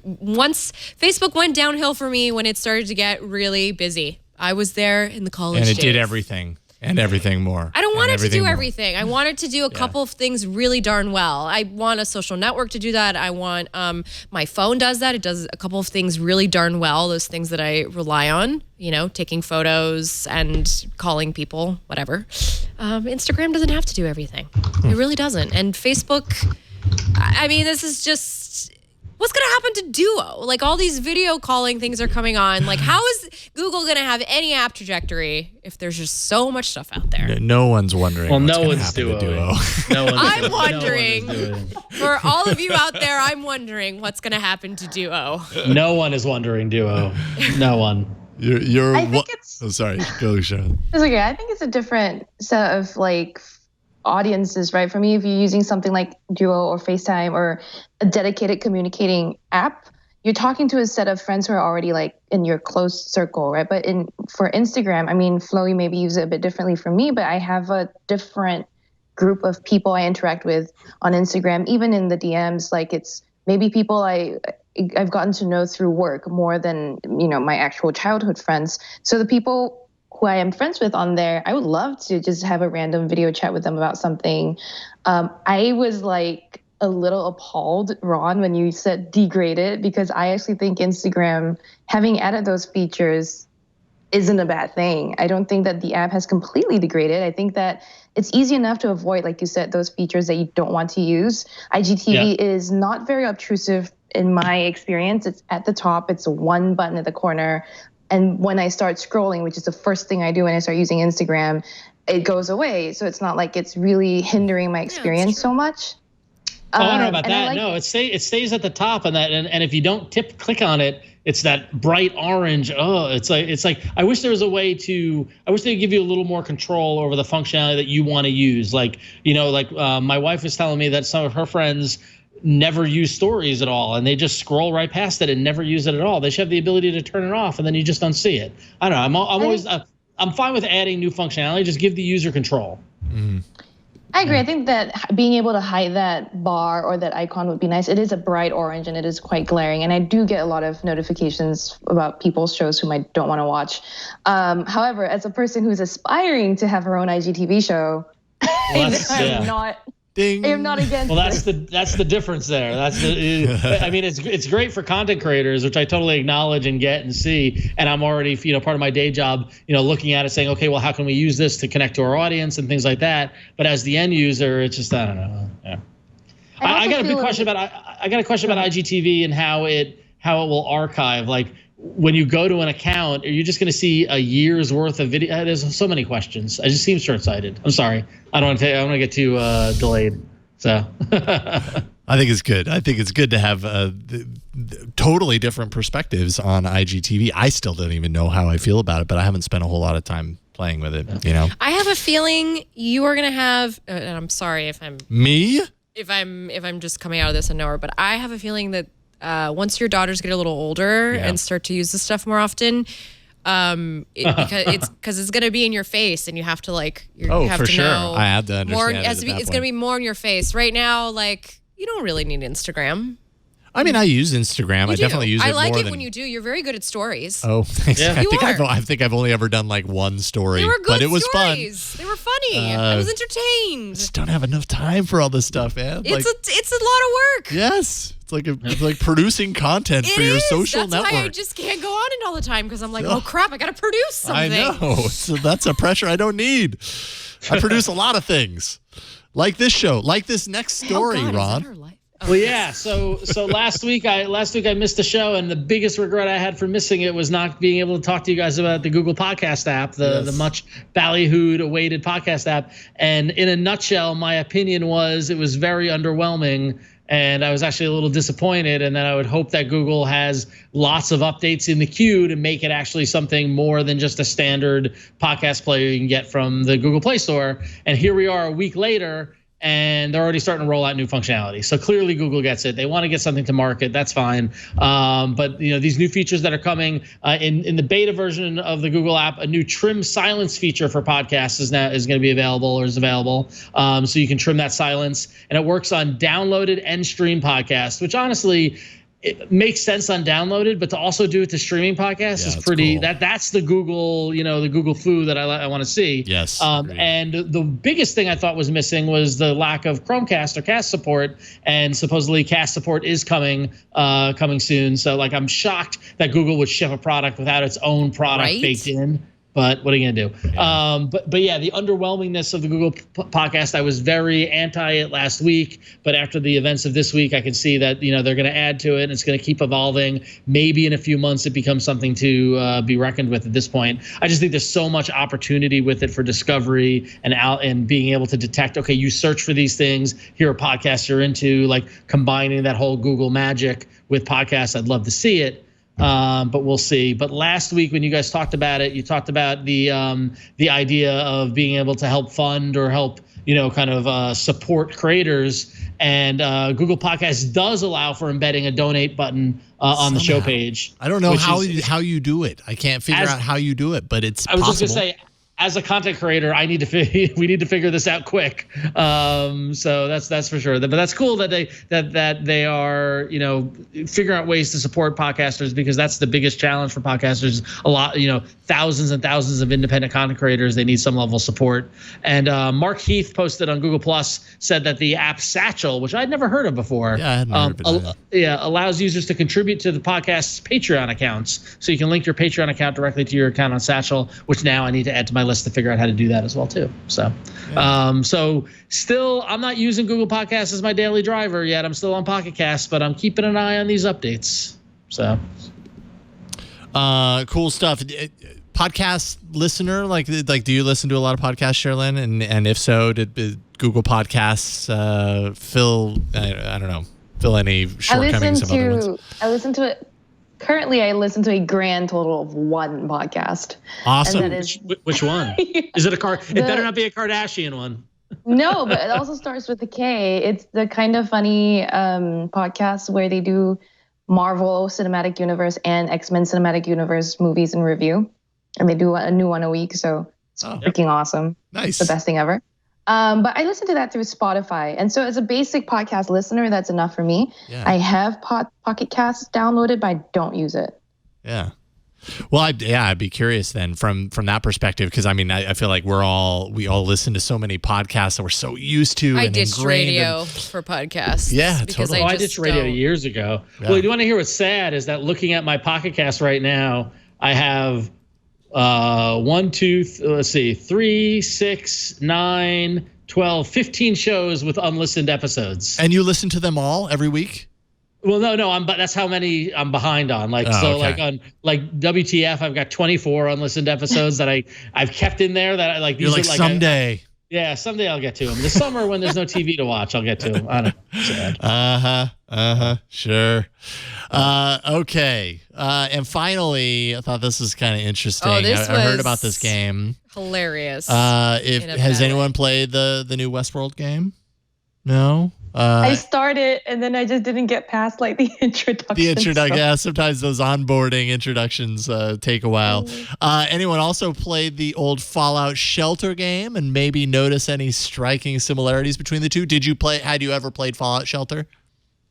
once Facebook went downhill for me when it started to get really busy. I was there in the college days. And it did everything. And everything more. I don't want it to do everything. I want it to do a couple of things really darn well. I want a social network to do that. I want my phone does that. It does a couple of things really darn well. Those things that I rely on, taking photos and calling people, whatever. Instagram doesn't have to do everything. It really doesn't. And Facebook, this is just... What's going to happen to Duo? Like, all these video calling things are coming on. Like, how is Google going to have any app trajectory if there's just so much stuff out there? No one's wondering. Well, no one's Duo. I'm wondering. For all of you out there, I'm wondering what's going to happen to Duo. No one is wondering Duo. No one. I think it's... Oh, sorry. Go, Sharon. It's okay. I think it's a different set of, audiences, right? For me, if you're using something like Duo or FaceTime or a dedicated communicating app, you're talking to a set of friends who are already in your close circle, right? But for Instagram, Flo, you maybe use it a bit differently from me, but I have a different group of people I interact with on Instagram, even in the DMs. It's maybe people I've gotten to know through work more than, my actual childhood friends. So the people who I am friends with on there, I would love to just have a random video chat with them about something. I was a little appalled, Ron, when you said degraded, because I actually think Instagram, having added those features, isn't a bad thing. I don't think that the app has completely degraded. I think that it's easy enough to avoid, like you said, those features that you don't want to use. IGTV is not very obtrusive in my experience. It's at the top. It's one button at the corner. And when I start scrolling, which is the first thing I do when I start using Instagram, it goes away. So it's not like it's really hindering my experience so much. I don't know about that. No, it stays at the top, and if you don't click on it, it's that bright orange. Oh, it's like I wish there was a way to. I wish they'd give you a little more control over the functionality that you want to use. My wife was telling me that some of her friends never use stories at all, and they just scroll right past it and never use it at all. They should have the ability to turn it off, and then you just don't see it. I don't know. I'm fine with adding new functionality. Just give the user control. Mm-hmm. I agree. I think that being able to hide that bar or that icon would be nice. It is a bright orange and it is quite glaring. And I do get a lot of notifications about people's shows whom I don't want to watch. However, as a person who's aspiring to have her own IGTV show, I am not against. Well, that's the difference there. It's great for content creators, which I totally acknowledge and get and see. And I'm already, part of my day job, looking at it, saying, okay, well, how can we use this to connect to our audience and things like that. But as the end user, it's just, I don't know. Yeah. I got a question about IGTV and how it will archive. Like, when you go to an account, are you just going to see a year's worth of video? There's so many questions. I just seem short-sighted. I'm sorry. I don't want to get too delayed. So I think it's good. I think it's good to have totally different perspectives on IGTV. I still don't even know how I feel about it, but I haven't spent a whole lot of time playing with it. I have a feeling you are going to have. And I'm sorry if I'm me. If I'm just coming out of this and nowhere, but I have a feeling that. Once your daughters get a little older and start to use this stuff more often, because it's going to be in your face and you have to you have for to sure. know I have to understand more. It's going to be more in your face. Right now, you don't really need Instagram. I use Instagram. I definitely use it more. I like it when you do. You're very good at stories. Oh, thanks. Yeah. I think I've only ever done one story. They were good but it was stories. Fun. They were funny. I was entertained. Just don't have enough time for all this stuff, man. It's a lot of work. Yes. It's like producing content for your social That's network. why I just can't go on it all the time because I'm like, oh crap, I got to produce something. I know. So that's a pressure I don't need. I produce a lot of things, like this show, like this next story, God, Ron. is that our life? Oh. Well, yeah. So last week I missed the show, and the biggest regret I had for missing it was not being able to talk to you guys about the Google Podcast app, the much ballyhooed awaited podcast app. And in a nutshell, my opinion was it was very underwhelming. And I was actually a little disappointed, and then I would hope that Google has lots of updates in the queue to make it actually something more than just a standard podcast player you can get from the Google Play Store. And here we are a week later, and they're already starting to roll out new functionality. So clearly Google gets it. They want to get something to market. That's fine. But these new features that are coming in the beta version of the Google app, a new trim silence feature for podcasts is going to be available or is available. So you can trim that silence, and it works on downloaded and stream podcasts, which honestly, it makes sense on downloaded, but to also do it to streaming podcasts is pretty cool. That's the Google, the Google foo that I want to see. Yes. And the biggest thing I thought was missing was the lack of Chromecast or Cast support, and supposedly Cast support is coming soon. So I'm shocked that Google would ship a product without its own product baked in. But what are you gonna do? Yeah. But yeah, the underwhelmingness of the Google podcast, I was very anti it last week. But after the events of this week, I can see that they're gonna add to it, and it's gonna keep evolving. Maybe in a few months, it becomes something to be reckoned with. At this point, I just think there's so much opportunity with it for discovery and being able to detect. Okay, you search for these things. Here are podcasts you're into. Like combining that whole Google magic with podcasts, I'd love to see it. But we'll see. But last week when you guys talked about it, you talked about the idea of being able to help fund or help support creators. And Google Podcasts does allow for embedding a donate button on the show page. I don't know how you do it. I can't figure out how you do it, but it's possible. I was just gonna say, as a content creator, we need to figure this out quick. So that's for sure. But that's cool that they are figuring out ways to support podcasters, because that's the biggest challenge for podcasters. A lot, thousands and thousands of independent content creators, they need some level of support. And Mark Heath posted on Google Plus, said that the app Satchel, which I'd never heard of before, I hadn't heard of it allows users to contribute to the podcast's Patreon accounts. So you can link your Patreon account directly to your account on Satchel, which now I need to add to my list to figure out how to do that as well too. So, so still, I'm not using Google Podcasts as my daily driver yet. I'm still on Pocket Casts, but I'm keeping an eye on these updates. So, cool stuff. Podcast listener, like, do you listen to a lot of podcasts, Sherilyn? And if so, did Google Podcasts fill any shortcomings of other ones? I listen to it. Currently, I listen to a grand total of one podcast. Awesome. And that is, which one? Is it it better not be a Kardashian one. No, but it also starts with a K. It's the Kind of Funny podcast where they do Marvel Cinematic Universe and X-Men Cinematic Universe movies in review. And they do a new one a week, so it's freaking awesome. Nice. It's the best thing ever. But I listen to that through Spotify. And so as a basic podcast listener, that's enough for me. Yeah. I have Pocket Casts downloaded, but I don't use it. Yeah. Well, I'd be curious then from that perspective, because I feel like we all listen to so many podcasts that we're so used to. I ditched radio for podcasts. Yeah, totally. I ditched radio years ago. Yeah. Well, you want to hear what's sad is that looking at my Pocket Cast right now, I have 3, 6, 9, 12, 15 shows with unlistened episodes. And you listen to them all every week? Well, no, but that's how many I'm behind on. Like on WTF, I've got 24 unlistened episodes that I've kept in there that I like. You're these like are someday. Someday I'll get to them. The summer when there's no TV to watch, I'll get to them. I don't know. Sad. Sure. Okay. And finally, I thought this was kind of interesting. I heard about this game. Hilarious. Has anyone played the new Westworld game? No. I started and then I just didn't get past the introduction. Yeah. Sometimes those onboarding introductions take a while. Anyone also played the old Fallout Shelter game and maybe notice any striking similarities between the two? Had you ever played Fallout Shelter?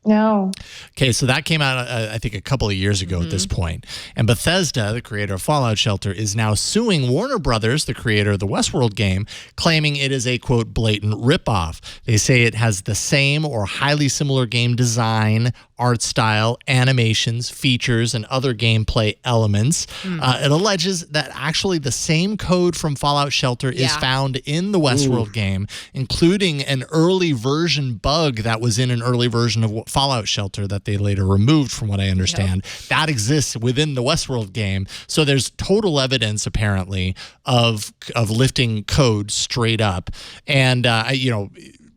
No. Okay, so that came out, I think, a couple of years ago at this point. And Bethesda, the creator of Fallout Shelter, is now suing Warner Brothers, the creator of the Westworld game, claiming it is a, quote, blatant ripoff. They say it has the same or highly similar game design, art style, animations, features, and other gameplay elements. It alleges that actually the same code from Fallout Shelter is found in the Westworld game, including an early version bug that was in an early version of Fallout Shelter that they later removed, from what I understand. That exists within the Westworld game. So there's total evidence, apparently, of lifting code straight up. And,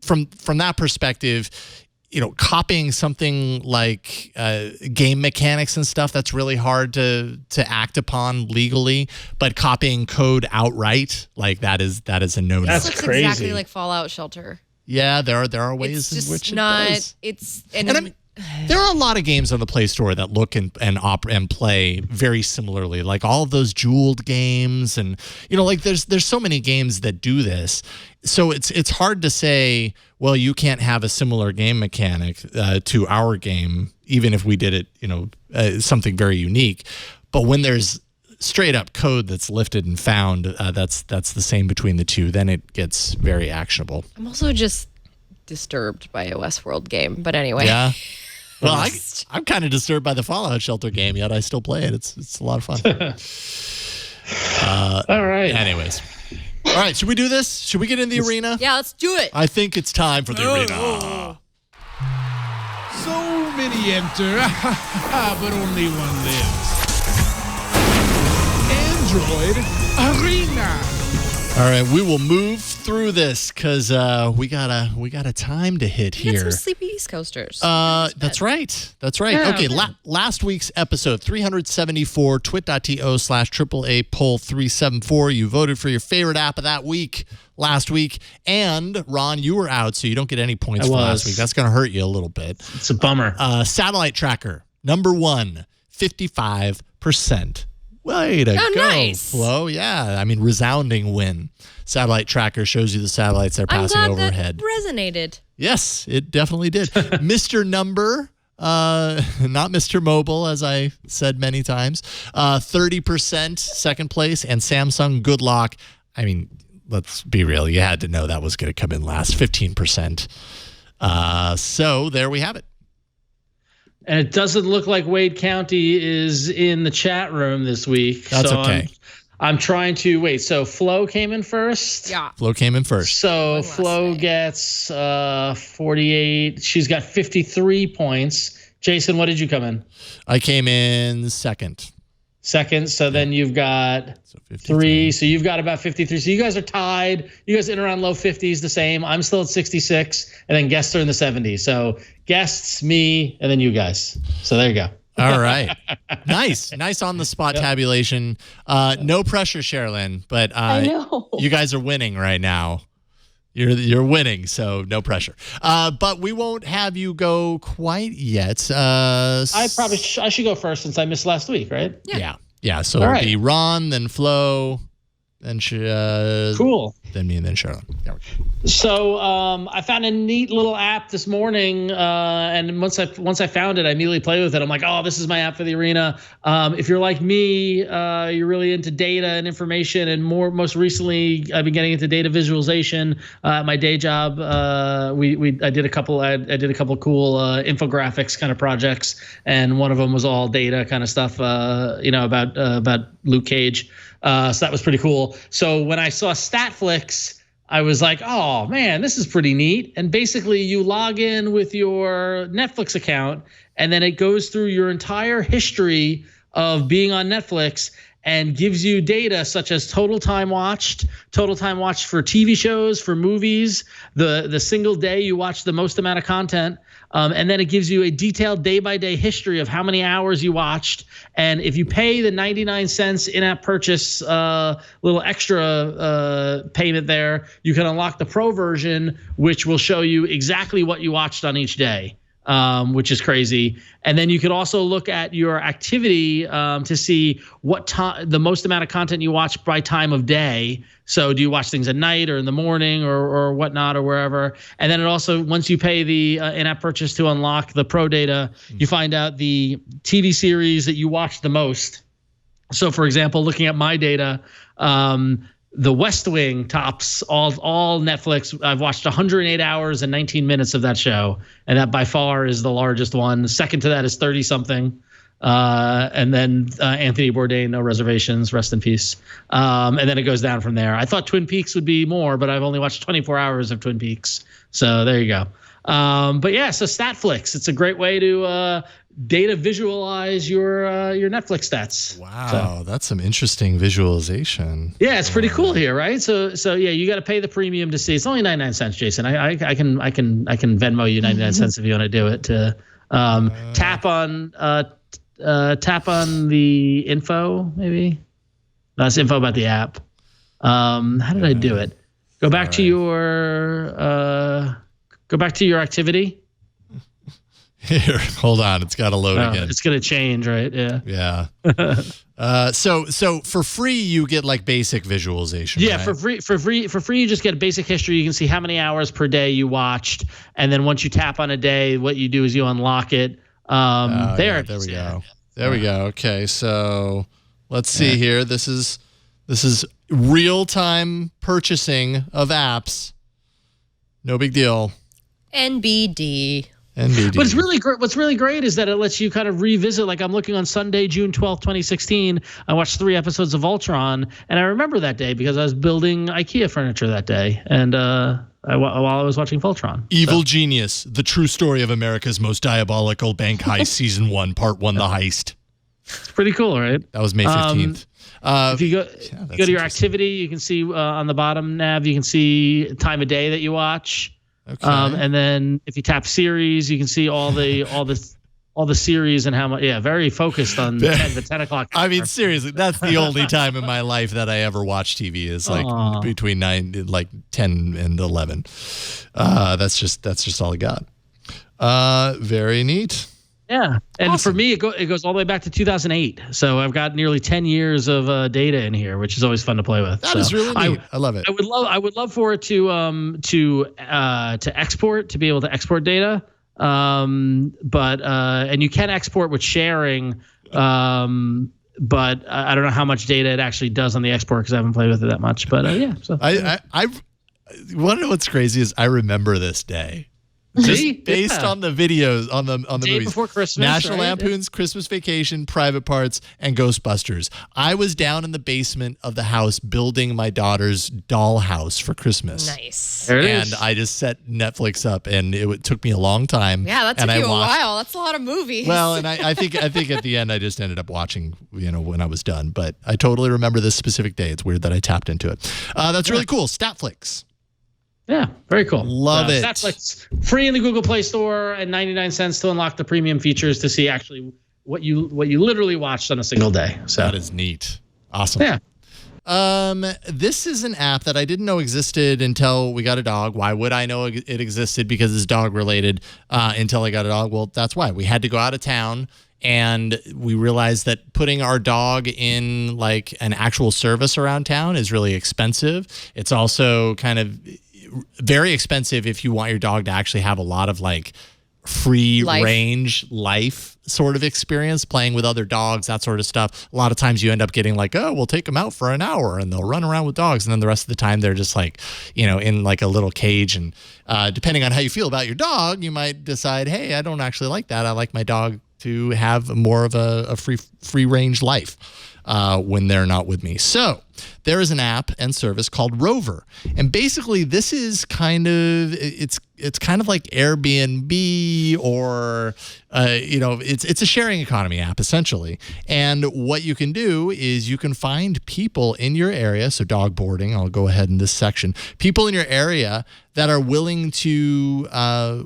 from that perspective, copying something like game mechanics and stuff, that's really hard to act upon legally. But copying code outright, like that is a no-no. That's crazy. Exactly like Fallout Shelter. Yeah, there are ways in which it does. There are a lot of games on the Play Store that look and play very similarly, like all of those jeweled games, and there's so many games that do this. So it's hard to say, well, you can't have a similar game mechanic to our game, even if we did it, something very unique. But when there's straight up code that's lifted and found, that's the same between the two, then it gets very actionable. I'm also just disturbed by a Westworld game, but anyway. Yeah. Well, I'm kind of disturbed by the Fallout Shelter game, yet I still play it. It's a lot of fun. All right. Anyways. All right, should we do this? Should we get in the arena? Yeah, let's do it. I think it's time for the arena. So many enter, but only one lives. Android Arena. All right, we will move through this because we got a time to hit here. Get some sleepy East Coasters. That's right. Yeah, okay, last week's episode 374, twit.to/AAA poll 374. You voted for your favorite app of that week last week, and Ron, you were out, so you don't get any points for last week. That's going to hurt you a little bit. It's a bummer. Satellite tracker number 1, 55%. Way to go, nice. Flo. Yeah, I mean, resounding win. Satellite tracker shows you the satellites they're passing overhead. That resonated. Yes, it definitely did. Mr. Number, not Mr. Mobile, as I said many times, 30% second place, and Samsung Good Luck. I mean, let's be real. You had to know that was going to come in last, 15%. So there we have it. And it doesn't look like Wade County is in the chat room this week. That's okay. I'm trying to wait. So Flo came in first. Yeah. Flo came in first. So Flo gets 48. She's got 53 points. Jason, what did you come in? I came in second. So then you've got 3. So you've got about 53. So you guys are tied. You guys in around low 50s, the same. I'm still at 66, and then guests are in the 70s. So guests, me, and then you guys. So there you go. All right. Nice on the spot tabulation. No pressure, Sherilyn, but I know. You guys are winning right now. You're winning, so no pressure. But we won't have you go quite yet. I should go first since I missed last week, right? Yeah. So it'll be Ron, then Flo, then cool. Then me, and then Sherilyn. So I found a neat little app this morning, and once I found it, I immediately played with it. I'm like, oh, this is my app for the arena. If you're like me, you're really into data and information, and most recently, I've been getting into data visualization. At my day job, I did a couple cool infographics kind of projects, and one of them was all data kind of stuff, about Luke Cage. So that was pretty cool. So when I saw Statflix, I was like, oh man, this is pretty neat. And basically you log in with your Netflix account, and then it goes through your entire history of being on Netflix and gives you data such as total time watched for TV shows, for movies, the single day you watch the most amount of content. And then it gives you a detailed day-by-day history of how many hours you watched. And if you pay the 99 cents in-app purchase, little extra payment there, you can unlock the pro version, which will show you exactly what you watched on each day. Which is crazy. And then you could also look at your activity to see what the most amount of content you watch by time of day. So do you watch things at night or in the morning or whatnot or wherever? And then it also, once you pay the in-app purchase to unlock the pro data, you find out the TV series that you watch the most. So for example, looking at my data, The West Wing tops all Netflix. I've watched 108 hours and 19 minutes of that show, and that by far is the largest one. Second to that is 30 something, and then Anthony Bourdain, No Reservations, rest in peace. And then it goes down from there. I thought Twin Peaks would be more, but I've only watched 24 hours of Twin Peaks, so there you go. But yeah, so Statflix, it's a great way to data visualize your Netflix stats. Wow, that's some interesting visualization. Yeah, it's pretty cool here, right? So yeah, you got to pay the premium to see. It's only 99 cents, Jason. I can Venmo you 99 cents if you want to do it. To tap on the info, maybe. That's info about the app. How did I do it? Go back to your activity. Here, hold on. It's got to load again. It's going to change, right? Yeah. Yeah. So for free, you get like basic visualization. Yeah, right? for free, you just get a basic history. You can see how many hours per day you watched, and then once you tap on a day, what you do is you unlock it. There we go. There we go. Okay, so let's see here. This is real time purchasing of apps. No big deal. NBD. But it's really great. What's really great is that it lets you kind of revisit. Like I'm looking on Sunday, June 12th, 2016. I watched 3 episodes of Ultron, and I remember that day because I was building IKEA furniture that day, and while I was watching Voltron. Evil Genius: The True Story of America's Most Diabolical Bank Heist, Season 1, Part 1: The Heist. It's pretty cool, right? That was May 15th. If you go to your activity, you can see on the bottom nav, you can see time of day that you watch. Okay. And then if you tap series, you can see all the series and how much. Yeah, very focused on the 10 o'clock. I mean, seriously, that's the only time in my life that I ever watch TV is like between 10 and 11. That's just all I got. Very neat. Yeah, and awesome. For me, it goes all the way back to 2008. So I've got nearly 10 years of data in here, which is always fun to play with. That is really neat. I love it. I would love for it to export, to be able to export data. But you can export with sharing. But I don't know how much data it actually does on the export because I haven't played with it that much. But yeah. So I want to know what's crazy is I remember this day. Just based on the videos, on the movies. Before Christmas, National Lampoon's Christmas Vacation, Private Parts, and Ghostbusters. I was down in the basement of the house building my daughter's dollhouse for Christmas. Nice. And I just set Netflix up, and it took me a long time. Yeah, that took you a while. That's a lot of movies. Well, and I think at the end I just ended up watching, when I was done. But I totally remember this specific day. It's weird that I tapped into it. That's really cool. Statflix. Yeah, very cool. Love it. Netflix, free in the Google Play Store and 99 cents to unlock the premium features to see actually what you literally watched on a single day. So that is neat. Awesome. Yeah. This is an app that I didn't know existed until we got a dog. Why would I know it existed? Because it's dog related until I got a dog. Well, that's why. We had to go out of town. And we realized that putting our dog in like an actual service around town is really expensive. It's also kind of very expensive if you want your dog to actually have a lot of like free range life sort of experience, playing with other dogs, that sort of stuff. A lot of times you end up getting like, oh, we'll take them out for an hour and they'll run around with dogs. And then the rest of the time they're just like, in like a little cage. And depending on how you feel about your dog, you might decide, hey, I don't actually like that. I like my dog to have more of a free range life when they're not with me. So there is an app and service called Rover, and basically this is kind of it's kind of like Airbnb or it's a sharing economy app essentially. And what you can do is you can find people in your area. So dog boarding, I'll go ahead in this section. People in your area that are willing to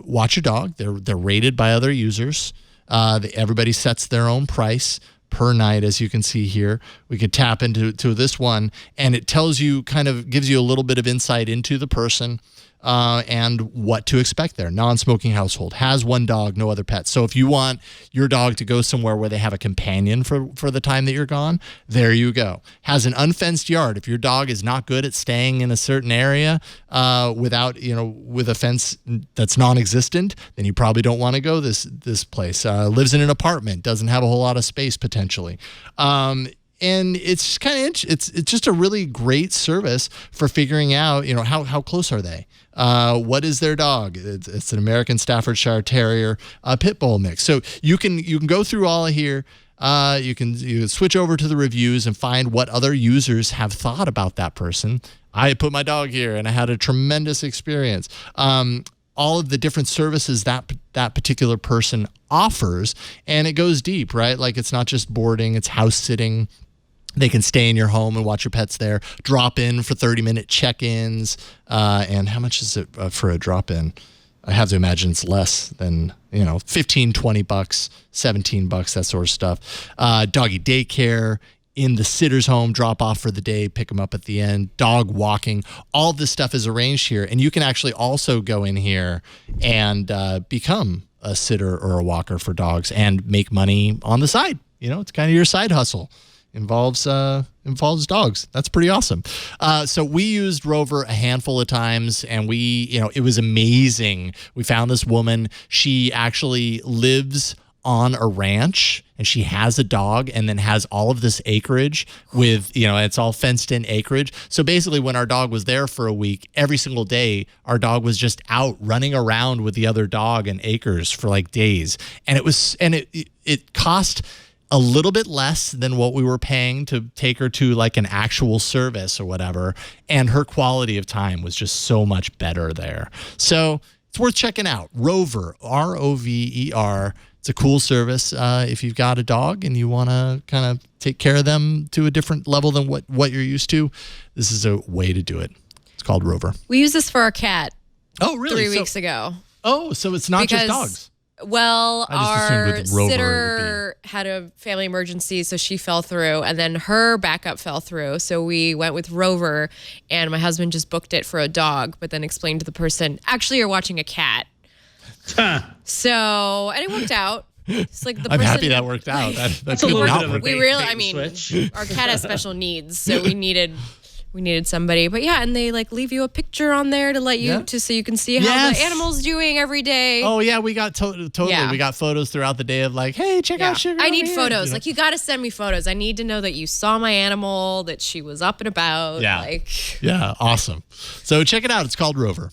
watch your dog. They're rated by other users. Everybody sets their own price per night, as you can see here. We could tap into this one, and it tells you, kind of gives you a little bit of insight into the person and what to expect there. Non-smoking household, has one dog, no other pets. So if you want your dog to go somewhere where they have a companion for the time that you're gone, there you go. Has an unfenced yard. If your dog is not good at staying in a certain area with a fence that's non-existent, then you probably don't want to go this place. Lives in an apartment, doesn't have a whole lot of space potentially. And it's kind of it's just a really great service for figuring out, how close are they? What is their dog? It's an American Staffordshire Terrier pit bull mix. So you can go through all of here. You can switch over to the reviews and find what other users have thought about that person. I put my dog here and I had a tremendous experience. All of the different services that particular person offers, and it goes deep, right? Like it's not just boarding, it's house sitting. They can stay in your home and watch your pets there, drop in for 30-minute check-ins. And how much is it for a drop-in? I have to imagine it's less than, $15, $20, $17, that sort of stuff. Doggy daycare, in the sitter's home, drop off for the day, pick them up at the end, dog walking. All this stuff is arranged here. And you can actually also go in here and become a sitter or a walker for dogs and make money on the side. It's kind of your side hustle. Involves dogs. That's pretty awesome. So we used Rover a handful of times, and it was amazing. We found this woman. She actually lives on a ranch, and she has a dog and then has all of this acreage with, it's all fenced in acreage. So basically when our dog was there for a week, every single day, our dog was just out running around with the other dog in acres for like days. And it cost a little bit less than what we were paying to take her to like an actual service or whatever. And her quality of time was just so much better there. So it's worth checking out. Rover, Rover. It's a cool service if you've got a dog and you want to kind of take care of them to a different level than what you're used to. This is a way to do it. It's called Rover. We used this for our cat. Oh, really? 3 weeks ago. Oh, so it's not just dogs. Well, our sitter had a family emergency, so she fell through, and then her backup fell through. So we went with Rover, and my husband just booked it for a dog, but then explained to the person, actually, you're watching a cat. So, and it worked out. It's like I'm happy that worked out. That's a little bit of a bait switch. Our cat has special needs, so we needed somebody. But yeah, and they like leave you a picture on there to let you so you can see how the animal's doing every day. Oh yeah, we got totally. Yeah. We got photos throughout the day of like, hey, check out Sugar. I need photos. Like you got to send me photos. I need to know that you saw my animal, that she was up and about. Yeah. Yeah, awesome. So check it out. It's called Rover.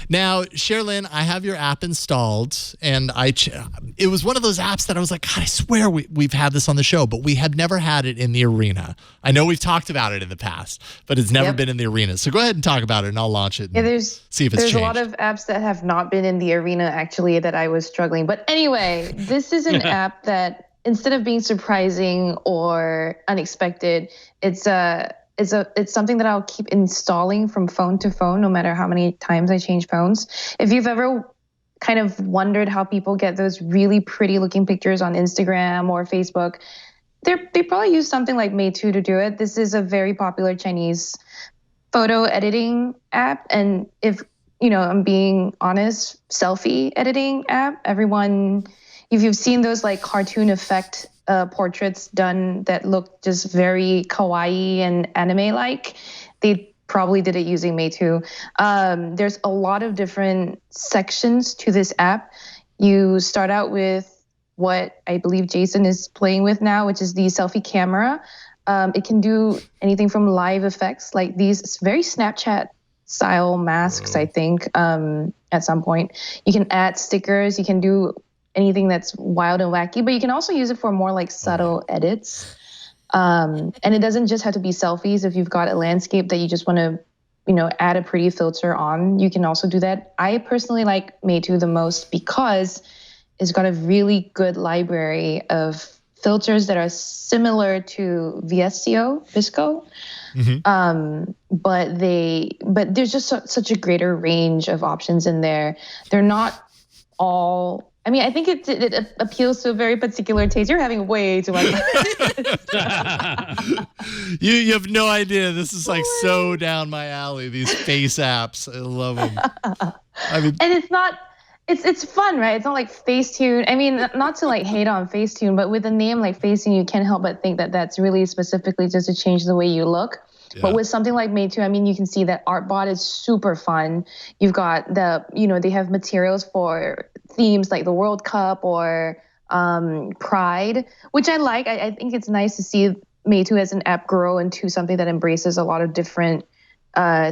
Now, Sherilyn, I have your app installed, and it was one of those apps that I was like, God, I swear we've had this on the show, but we had never had it in the arena. I know we've talked about it in the past, but it's never been in the arena. So go ahead and talk about it, and I'll launch it and see if it's changed. There's a lot of apps that have not been in the arena, actually, that I was struggling. But anyway, this is an app that, instead of being surprising or unexpected, it's something that I'll keep installing from phone to phone, no matter how many times I change phones. If you've ever kind of wondered how people get those really pretty looking pictures on Instagram or Facebook, they probably use something like Meitu to do it. This is a very popular Chinese photo editing app. And if I'm being honest, selfie editing app, if you've seen those like cartoon effect portraits done that look just very kawaii and anime-like, they probably did it using Meitu. There's a lot of different sections to this app. You start out with what I believe Jason is playing with now, which is the selfie camera. It can do anything from live effects like these very Snapchat-style masks, I think, at some point. You can add stickers. You can do anything that's wild and wacky, but you can also use it for more like subtle edits. And it doesn't just have to be selfies. If you've got a landscape that you just want to, add a pretty filter on, you can also do that. I personally like Meitu the most because it's got a really good library of filters that are similar to VSCO. Mm-hmm. But there's just such a greater range of options in there. They're not all. I mean, I think it appeals to a very particular taste. You're having way too much. You have no idea. This is like so down my alley. These face apps, I love them. And it's not. It's fun, right? It's not like Facetune. I mean, not to like hate on Facetune, but with a name like Facetune, you can't help but think that that's really specifically just to change the way you look. Yeah. But with something like Meitu, I mean, you can see that Artbot is super fun. You've got they have materials for themes like the World Cup or Pride, which I like. I think it's nice to see Mate 2 as an app grow into something that embraces a lot of different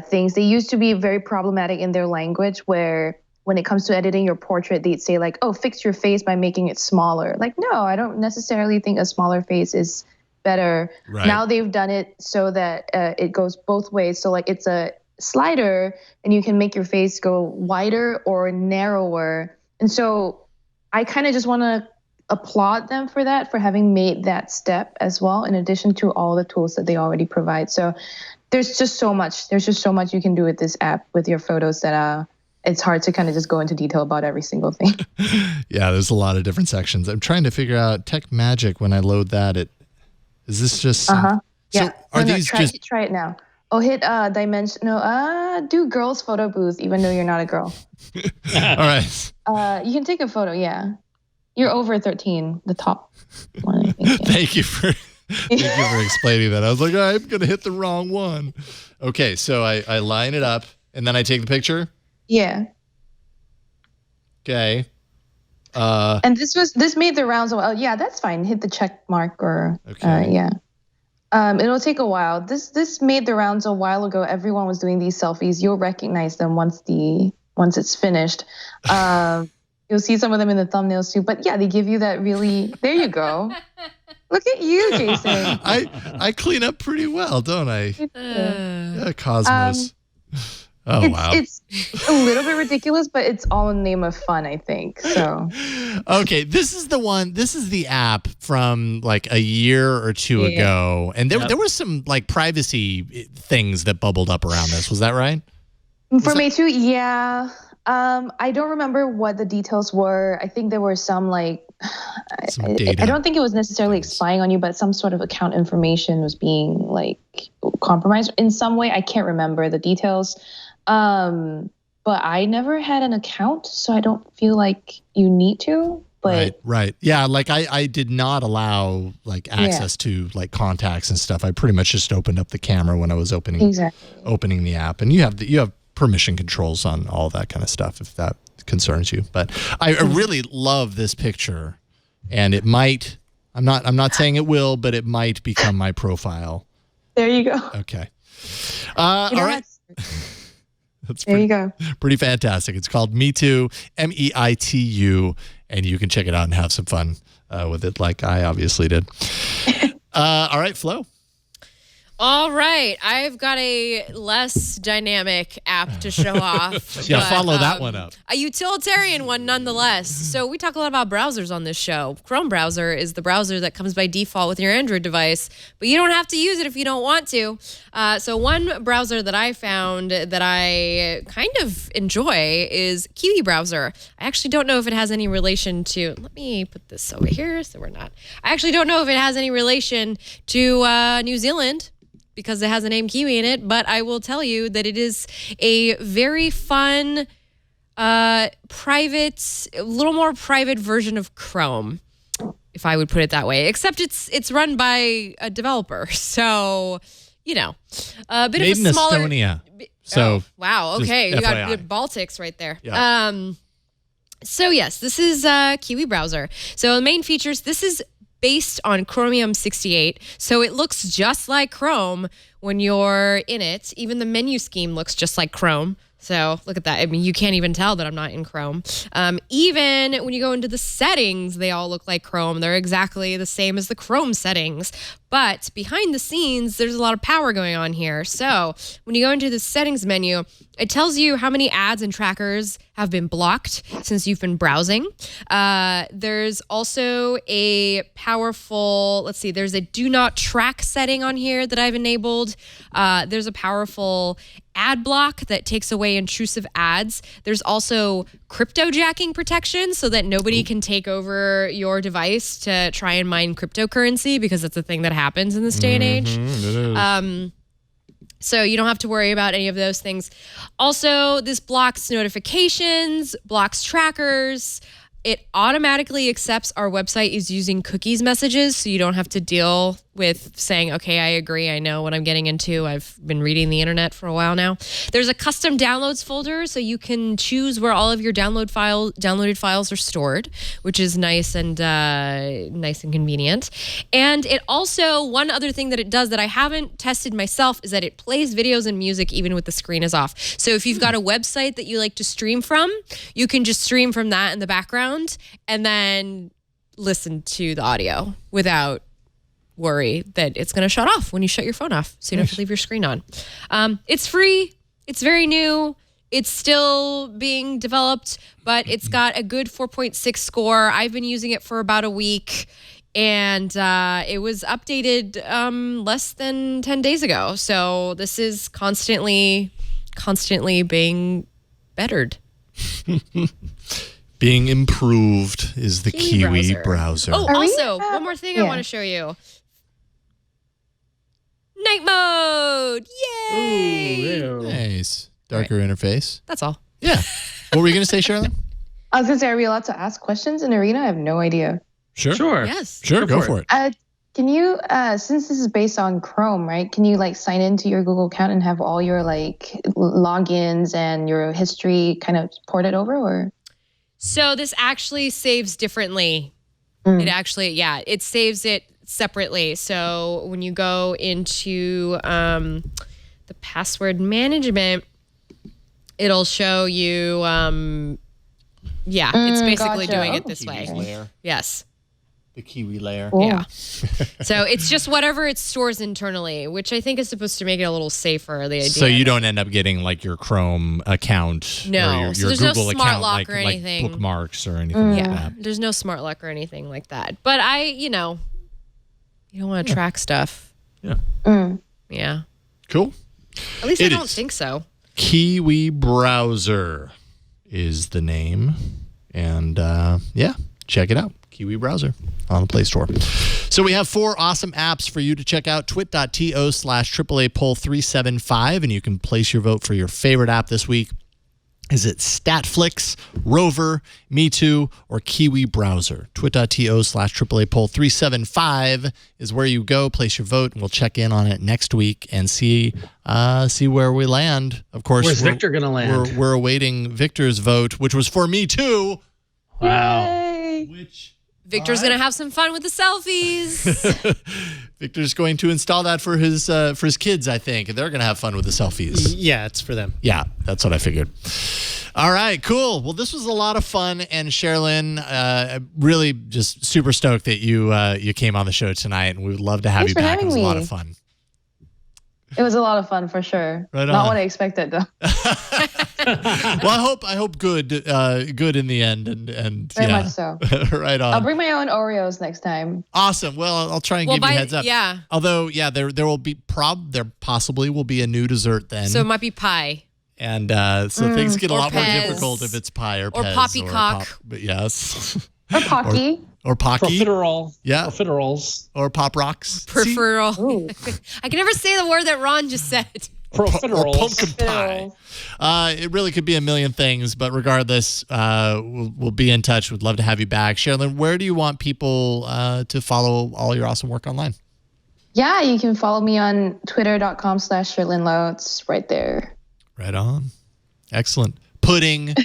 things. They used to be very problematic in their language, where when it comes to editing your portrait, they'd say like, oh, fix your face by making it smaller. Like, no, I don't necessarily think a smaller face is better. Right. Now they've done it so that it goes both ways. So like it's a slider and you can make your face go wider or narrower. And so I kind of just want to applaud them for that, for having made that step as well, in addition to all the tools that they already provide. So there's just so much you can do with this app with your photos that it's hard to kind of just go into detail about every single thing. Yeah, there's a lot of different sections. I'm trying to figure out Tech Magic when I load that. Is this just yeah. So are these just try it now? Oh, hit dimension. No, do girls photo booth, even though you're not a girl. All right. You can take a photo. Yeah, you're over 13. The top one, I think. Yeah. Thank you for explaining that. I was like, I'm gonna hit the wrong one. Okay, so I line it up and then I take the picture. Yeah. Okay. And this made the rounds. Oh, yeah, that's fine. Hit the check mark or okay. Yeah. It'll take a while. This made the rounds a while ago. Everyone was doing these selfies. You'll recognize them once it's finished. You'll see some of them in the thumbnails too. But yeah, they give you that really. There you go. Look at you, Jason. I clean up pretty well, don't I? Yeah, Cosmos. Wow. It's a little bit ridiculous, but it's all in the name of fun, I think. So. Okay, this is the app from like a year or two ago. And there was some like privacy things that bubbled up around this. Was that right? For Mate 2, yeah. I don't remember what the details were. I think there were some like, data. I don't think it was necessarily spying on you, but some sort of account information was being like compromised in some way. I can't remember the details. But I never had an account, so I don't feel like you need to. But right. Yeah, like I did not allow like access to like contacts and stuff. I pretty much just opened up the camera when I was opening the app. And you have permission controls on all that kind of stuff if that concerns you. But I really love this picture, and it might. I'm not saying it will, but it might become my profile. There you go. Okay. All right. There you go. Pretty fantastic. It's called Me Too, MEITU, and you can check it out and have some fun with it, like I obviously did. All right, Flo. All right. I've got a less dynamic app to show off. Yeah, follow that one up. A utilitarian one nonetheless. So we talk a lot about browsers on this show. Chrome browser is the browser that comes by default with your Android device, but you don't have to use it if you don't want to. So one browser that I found that I kind of enjoy is Kiwi browser. I actually don't know if it has any relation to, let me put this over here so we're not. I actually don't know if it has any relation to New Zealand, because it has the name Kiwi in it, but I will tell you that it is a very fun, private, a little more private version of Chrome, if I would put it that way. Except it's run by a developer, so you know, a bit Made of a smaller. in Estonia. So wow, okay, you got FYI. Baltics right there. Yeah. So yes, this is Kiwi browser. So the main features. This is based on Chromium 68. So it looks just like Chrome when you're in it. Even the menu scheme looks just like Chrome. So look at that. I mean, you can't even tell that I'm not in Chrome. Even when you go into the settings, they all look like Chrome. They're exactly the same as the Chrome settings. But behind the scenes, there's a lot of power going on here. So when you go into the settings menu, it tells you how many ads and trackers have been blocked since you've been browsing. There's also a powerful, let's see, there's a do not track setting on here that I've enabled. There's a powerful ad block that takes away intrusive ads. There's also crypto jacking protection so that nobody can take over your device to try and mine cryptocurrency, because that's a thing that happens in this day and age. So you don't have to worry about any of those things. Also, this blocks notifications, blocks trackers. It automatically accepts our website is using cookies messages, so you don't have to deal with saying, okay, I agree. I know what I'm getting into. I've been reading the internet for a while now. There's a custom downloads folder, so you can choose where all of your downloaded files are stored, which is nice and convenient. And it also, one other thing that it does that I haven't tested myself is that it plays videos and music even with the screen is off. So if you've got a website that you like to stream from, you can just stream from that in the background and then listen to the audio without worry that it's going to shut off when you shut your phone off, so you don't have to leave your screen on. It's free. It's very new. It's still being developed, but it's got a good 4.6 score. I've been using it for about a week, and it was updated less than 10 days ago. So this is constantly being bettered. Being improved is the Kiwi browser. Oh, also, one more thing I want to show you. Night mode! Yay! Ooh, nice. Darker interface. That's all. Yeah. What were you going to say, Sherilyn? I was going to say, are we allowed to ask questions in Arena? I have no idea. Sure. Yes. Sure, go for it. Can you, since this is based on Chrome, right? Can you like sign into your Google account and have all your like logins and your history kind of ported over, or? So this actually saves differently. It saves it separately. So when you go into the password management, it'll show you, it's basically doing it this way. Layer. Yes. The Kiwi layer. Cool. Yeah. So it's just whatever it stores internally, which I think is supposed to make it a little safer, the idea. So you don't end up getting like your Chrome account no. or your So there's Google no smart account lock or anything. like bookmarks or anything like that. There's no smart lock or anything like that. But you don't want to track stuff. Yeah. Yeah. Cool. At least I don't think so. Kiwi Browser is the name. And check it out. Kiwi Browser on the Play Store. So we have 4 awesome apps for you to check out. twit.to/AAA poll 375, and you can place your vote for your favorite app this week. Is it Statflix, Rover, Me Too, or Kiwi Browser? twit.to/AAA poll 375 is where you go. Place your vote, and we'll check in on it next week and see where we land. Of course, where's Victor going to land? We're awaiting Victor's vote, which was for Me Too. Wow. Yay. Victor's going to have some fun with the selfies. Victor's going to install that for his kids, I think. They're going to have fun with the selfies. Yeah, it's for them. Yeah, that's what I figured. All right, cool. Well, this was a lot of fun, and Sherilyn, really just super stoked that you came on the show tonight, and we would love to have you back. It was a lot of fun. It was a lot of fun for sure. Right Not on. what I expected though. Well, I hope good in the end, and Very much so. Right on. I'll bring my own Oreos next time. Awesome. Well, I'll try and give you a heads up. Yeah. Although, there will be there possibly will be a new dessert then. So it might be pie. And so things get a lot more Pez. difficult if it's pie or Pez poppycock. but yes. Or Pocky. Or Pocky. Profiterole. Yeah. Profiteroles. Or Pop Rocks. Preferal. I can never say the word that Ron just said. Or Profiteroles. pumpkin pie. It really could be a million things, but regardless, we'll be in touch. We'd love to have you back. Sherilyn, where do you want people to follow all your awesome work online? Yeah, you can follow me on twitter.com/SherlinLow. It's right there. Right on. Excellent. Pudding,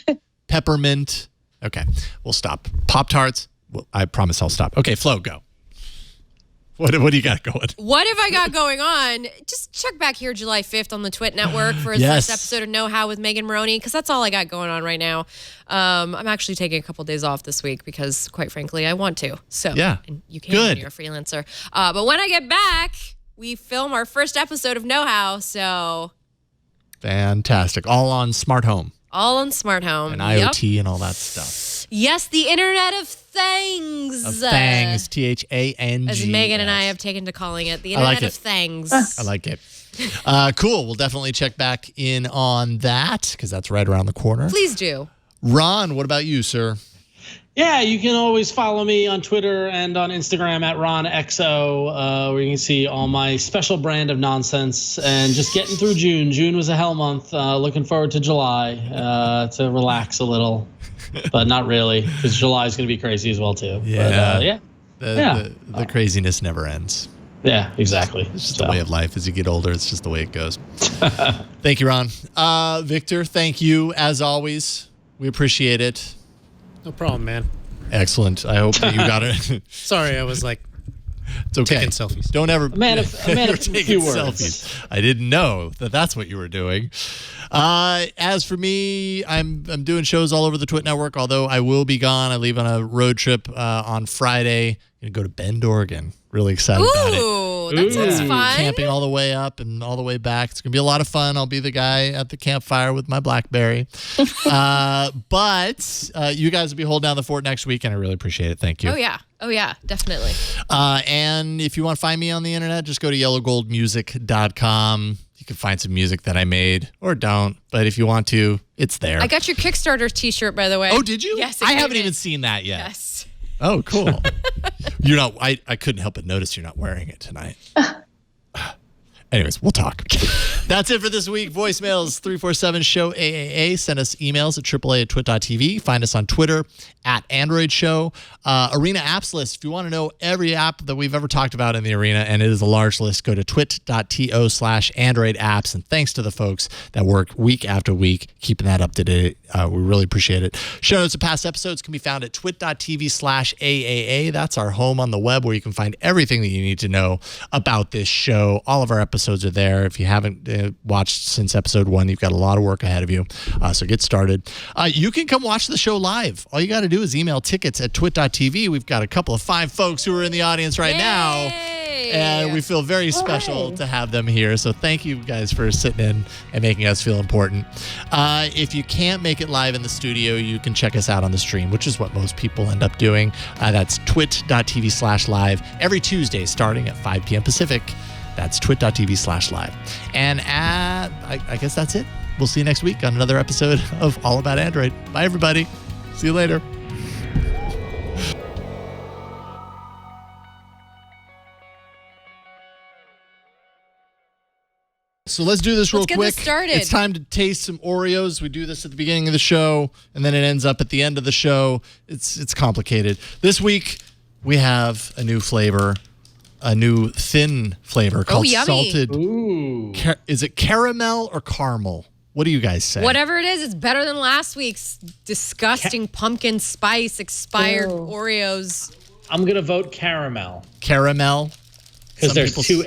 peppermint. Okay, we'll stop. Pop-Tarts. Well, I promise I'll stop. Okay, Flo, go. What do you got going? What have I got going on? Just check back here July 5th on the Twit Network for the Yes. first episode of Know How with Megan Maroney, because that's all I got going on right now. I'm actually taking a couple days off this week because, quite frankly, I want to. So Yeah. And you can Good. when you're a freelancer. But when I get back, we film our first episode of Know How, so Fantastic. All on smart home all on smart home. and Yep. IoT and all that stuff. Yes, the Internet of Things. Of Things, THANG. As Megan and I have taken to calling it, the I like Internet of it. Things. I like it. Cool. We'll definitely check back in on that because that's right around the corner. Please do. Ron, what about you, sir? Yeah, you can always follow me on Twitter and on Instagram at RonXO, where you can see all my special brand of nonsense. And just getting through June. June was a hell month. Looking forward to July to relax a little, but not really, because July is going to be crazy as well too. Yeah. But, The craziness never ends. Yeah, exactly. It's just the way of life. As you get older, it's just the way it goes. Thank you, Ron. Victor, thank you, as always. We appreciate it. No problem, man. Excellent. I hope that you got it. Sorry, I was like It's okay. taking selfies. Don't ever. A man of taking few words. selfies. I didn't know that that's what you were doing. As for me, I'm doing shows all over the Twit Network. Although I will be gone. I leave on a road trip on Friday. Gonna go to Bend, Oregon. Really excited about it. Ooh, that sounds fun. Camping all the way up and all the way back. It's going to be a lot of fun. I'll be the guy at the campfire with my Blackberry. But you guys will be holding down the fort next week, and I really appreciate it. Thank you. Oh, yeah, definitely. And if you want to find me on the internet, just go to yellowgoldmusic.com. You can find some music that I made, or don't. But if you want to, it's there. I got your Kickstarter t-shirt, by the way. Oh, did you? Yes. I haven't even seen that yet. Yes. Oh, cool. You're not. I couldn't help but notice you're not wearing it tonight. Anyways, we'll talk. That's it for this week. Voicemails 347-SHOW-AAA. Send us emails at AAA@twit.tv. Find us on Twitter at Android Show. Arena apps list. If you want to know every app that we've ever talked about in the Arena, and it is a large list, go to twit.to/Android apps. And thanks to the folks that work week after week, keeping that up to date. We really appreciate it. Show notes of past episodes can be found at twit.tv/AAA. That's our home on the web where you can find everything that you need to know about this show. All of our episodes are there. If you haven't watched since episode 1, you've got a lot of work ahead of you. So get started. You can come watch the show live. All you got to do is email tickets at twit.tv. We've got a couple of fine folks who are in the audience right now. And we feel very special to have them here. So thank you guys for sitting in and making us feel important. If you can't make it live in the studio, you can check us out on the stream, which is what most people end up doing. That's twit.tv/live every Tuesday starting at 5 p.m. Pacific. That's twit.tv/live. And I guess that's it. We'll see you next week on another episode of All About Android. Bye, everybody. See you later. So let's do this real quick. Let's get this started. It's time to taste some Oreos. We do this at the beginning of the show, and then it ends up at the end of the show. It's complicated. This week, we have a new flavor. A new thin flavor called salted. Ooh. Is it caramel or caramel? What do you guys say? Whatever it is, it's better than last week's disgusting pumpkin spice expired Oreos. I'm going to vote caramel. Caramel? Because there's two.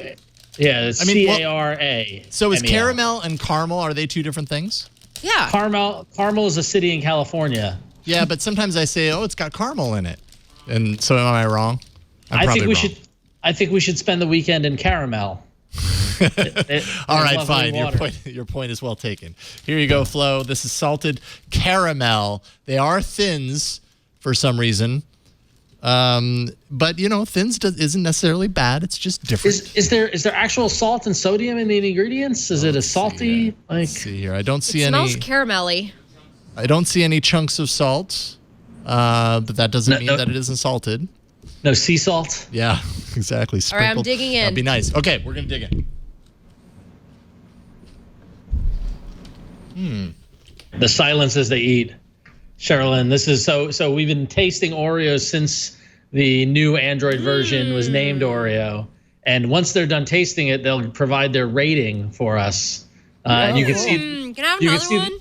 Yeah, it's C-A-R-A. So is M-E-L. caramel and caramel, are they two different things? Yeah. Carmel is a city in California. Yeah, but sometimes I say, oh, it's got caramel in it. And so am I wrong? I'm probably wrong. I think we should spend the weekend in Caramel. All right, fine. Your point is well taken. Here you go, Flo. This is salted caramel. They are thins for some reason. But, thins isn't necessarily bad. It's just different. Is there actual salt and sodium in the ingredients? Is it a salty? Let's see here. I don't see any. It smells caramelly. I don't see any chunks of salt. But that doesn't mean that it isn't salted. No sea salt? Yeah, exactly. All right, I'm digging in. That'd be nice. Okay, we're going to dig in. The silence as they eat. Sherilyn, this is so we've been tasting Oreos since the new Android version was named Oreo. And once they're done tasting it, they'll provide their rating for us. And you can see can I have another one?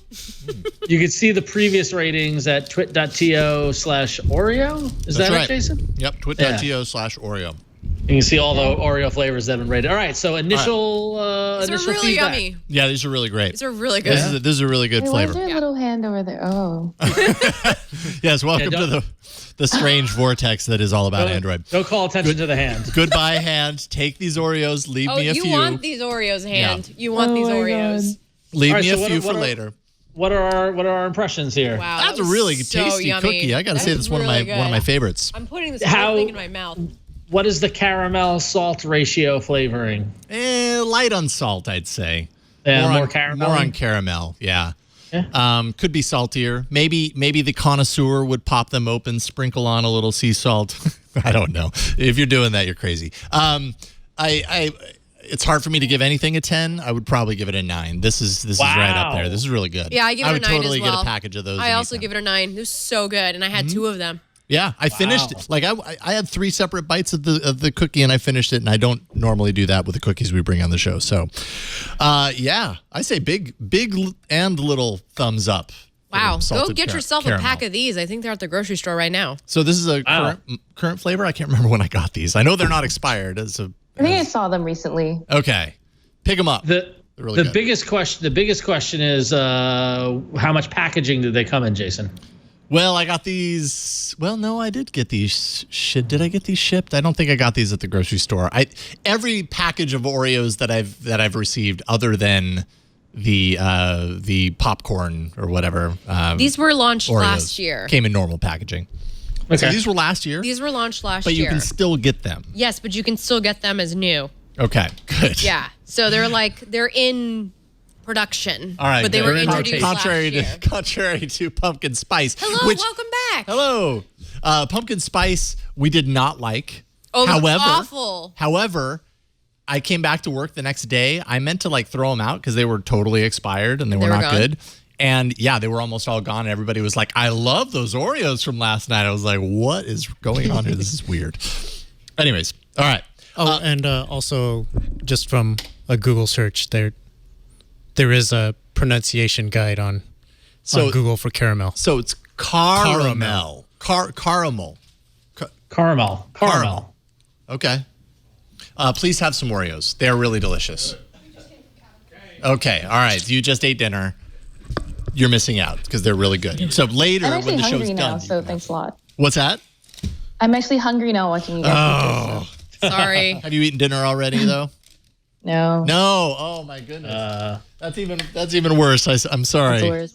You can see the previous ratings at twit.to/Oreo. Is that right, Jason? Yep, twit.to/Oreo. You can see all the Oreo flavors that have been rated. All right, so initial These are really feedback. yummy. Yeah, these are really great. These are really good. This is a really good flavor. Where's your little hand over there? Oh. Yes, welcome to the strange vortex that is all about Android. Don't call attention to the hand. Goodbye, hand. Take these Oreos. Leave me a few. You want these Oreos, hand. Yeah. You want these Oreos. God. Leave me a few for later. What are our impressions here? Wow, that's a really tasty yummy. cookie. I got to say, that's one of my favorites. I'm putting this whole thing in my mouth. What is the caramel salt ratio flavoring? Light on salt, I'd say. Yeah, more caramel. More on caramel. Yeah. Could be saltier. Maybe the connoisseur would pop them open, sprinkle on a little sea salt. I don't know. If you're doing that, you're crazy. It's hard for me to give anything a 10. I would probably give it a 9. This is right up there. This is really good. Yeah, I give it a 9 as well. I would totally get a package of those. I also give it a 9. It was so good, and I had 2 of them. Yeah, I finished it. Like I had 3 separate bites of the cookie, and I finished it. And I don't normally do that with the cookies we bring on the show. So, yeah, I say big and little thumbs up. Wow, go get yourself a pack of these. I think they're at the grocery store right now. So this is a current flavor. I can't remember when I got these. I know they're not expired. I think I saw them recently. Okay, pick them up. The biggest question is how much packaging did they come in, Jason? Well, I got these. Well, no, I did get these. Did I get these shipped? I don't think I got these at the grocery store. Every package of Oreos that I've received, other than the popcorn or whatever. These were launched Oreos last year. Came in normal packaging. Okay. So these were last year? These were launched last year. But you can still get them. Yes, but you can still get them as new. Okay, good. Yeah. So they're in production. All right. But they were introduced contrary last year. Contrary to pumpkin spice. Hello, welcome back. Hello. Pumpkin spice we did not like. Oh, it was awful. However, I came back to work the next day. I meant to like throw them out because they were totally expired and they were not good. And yeah, they were almost all gone. And everybody was like, I love those Oreos from last night. I was like, what is going on here? This is weird. Anyways, all right. And also just from a Google search, there is a pronunciation guide on Google for caramel. So it's caramel. Caramel. Okay. Please have some Oreos. They are really delicious. Okay. All right. You just ate dinner. You're missing out because they're really good. So later, I'm actually when the show's hungry now, done, so thanks a lot. What's that? I'm actually hungry now watching you guys. Sorry. Have you eaten dinner already, though? No. No. Oh my goodness. That's even worse. I'm sorry. That's worse.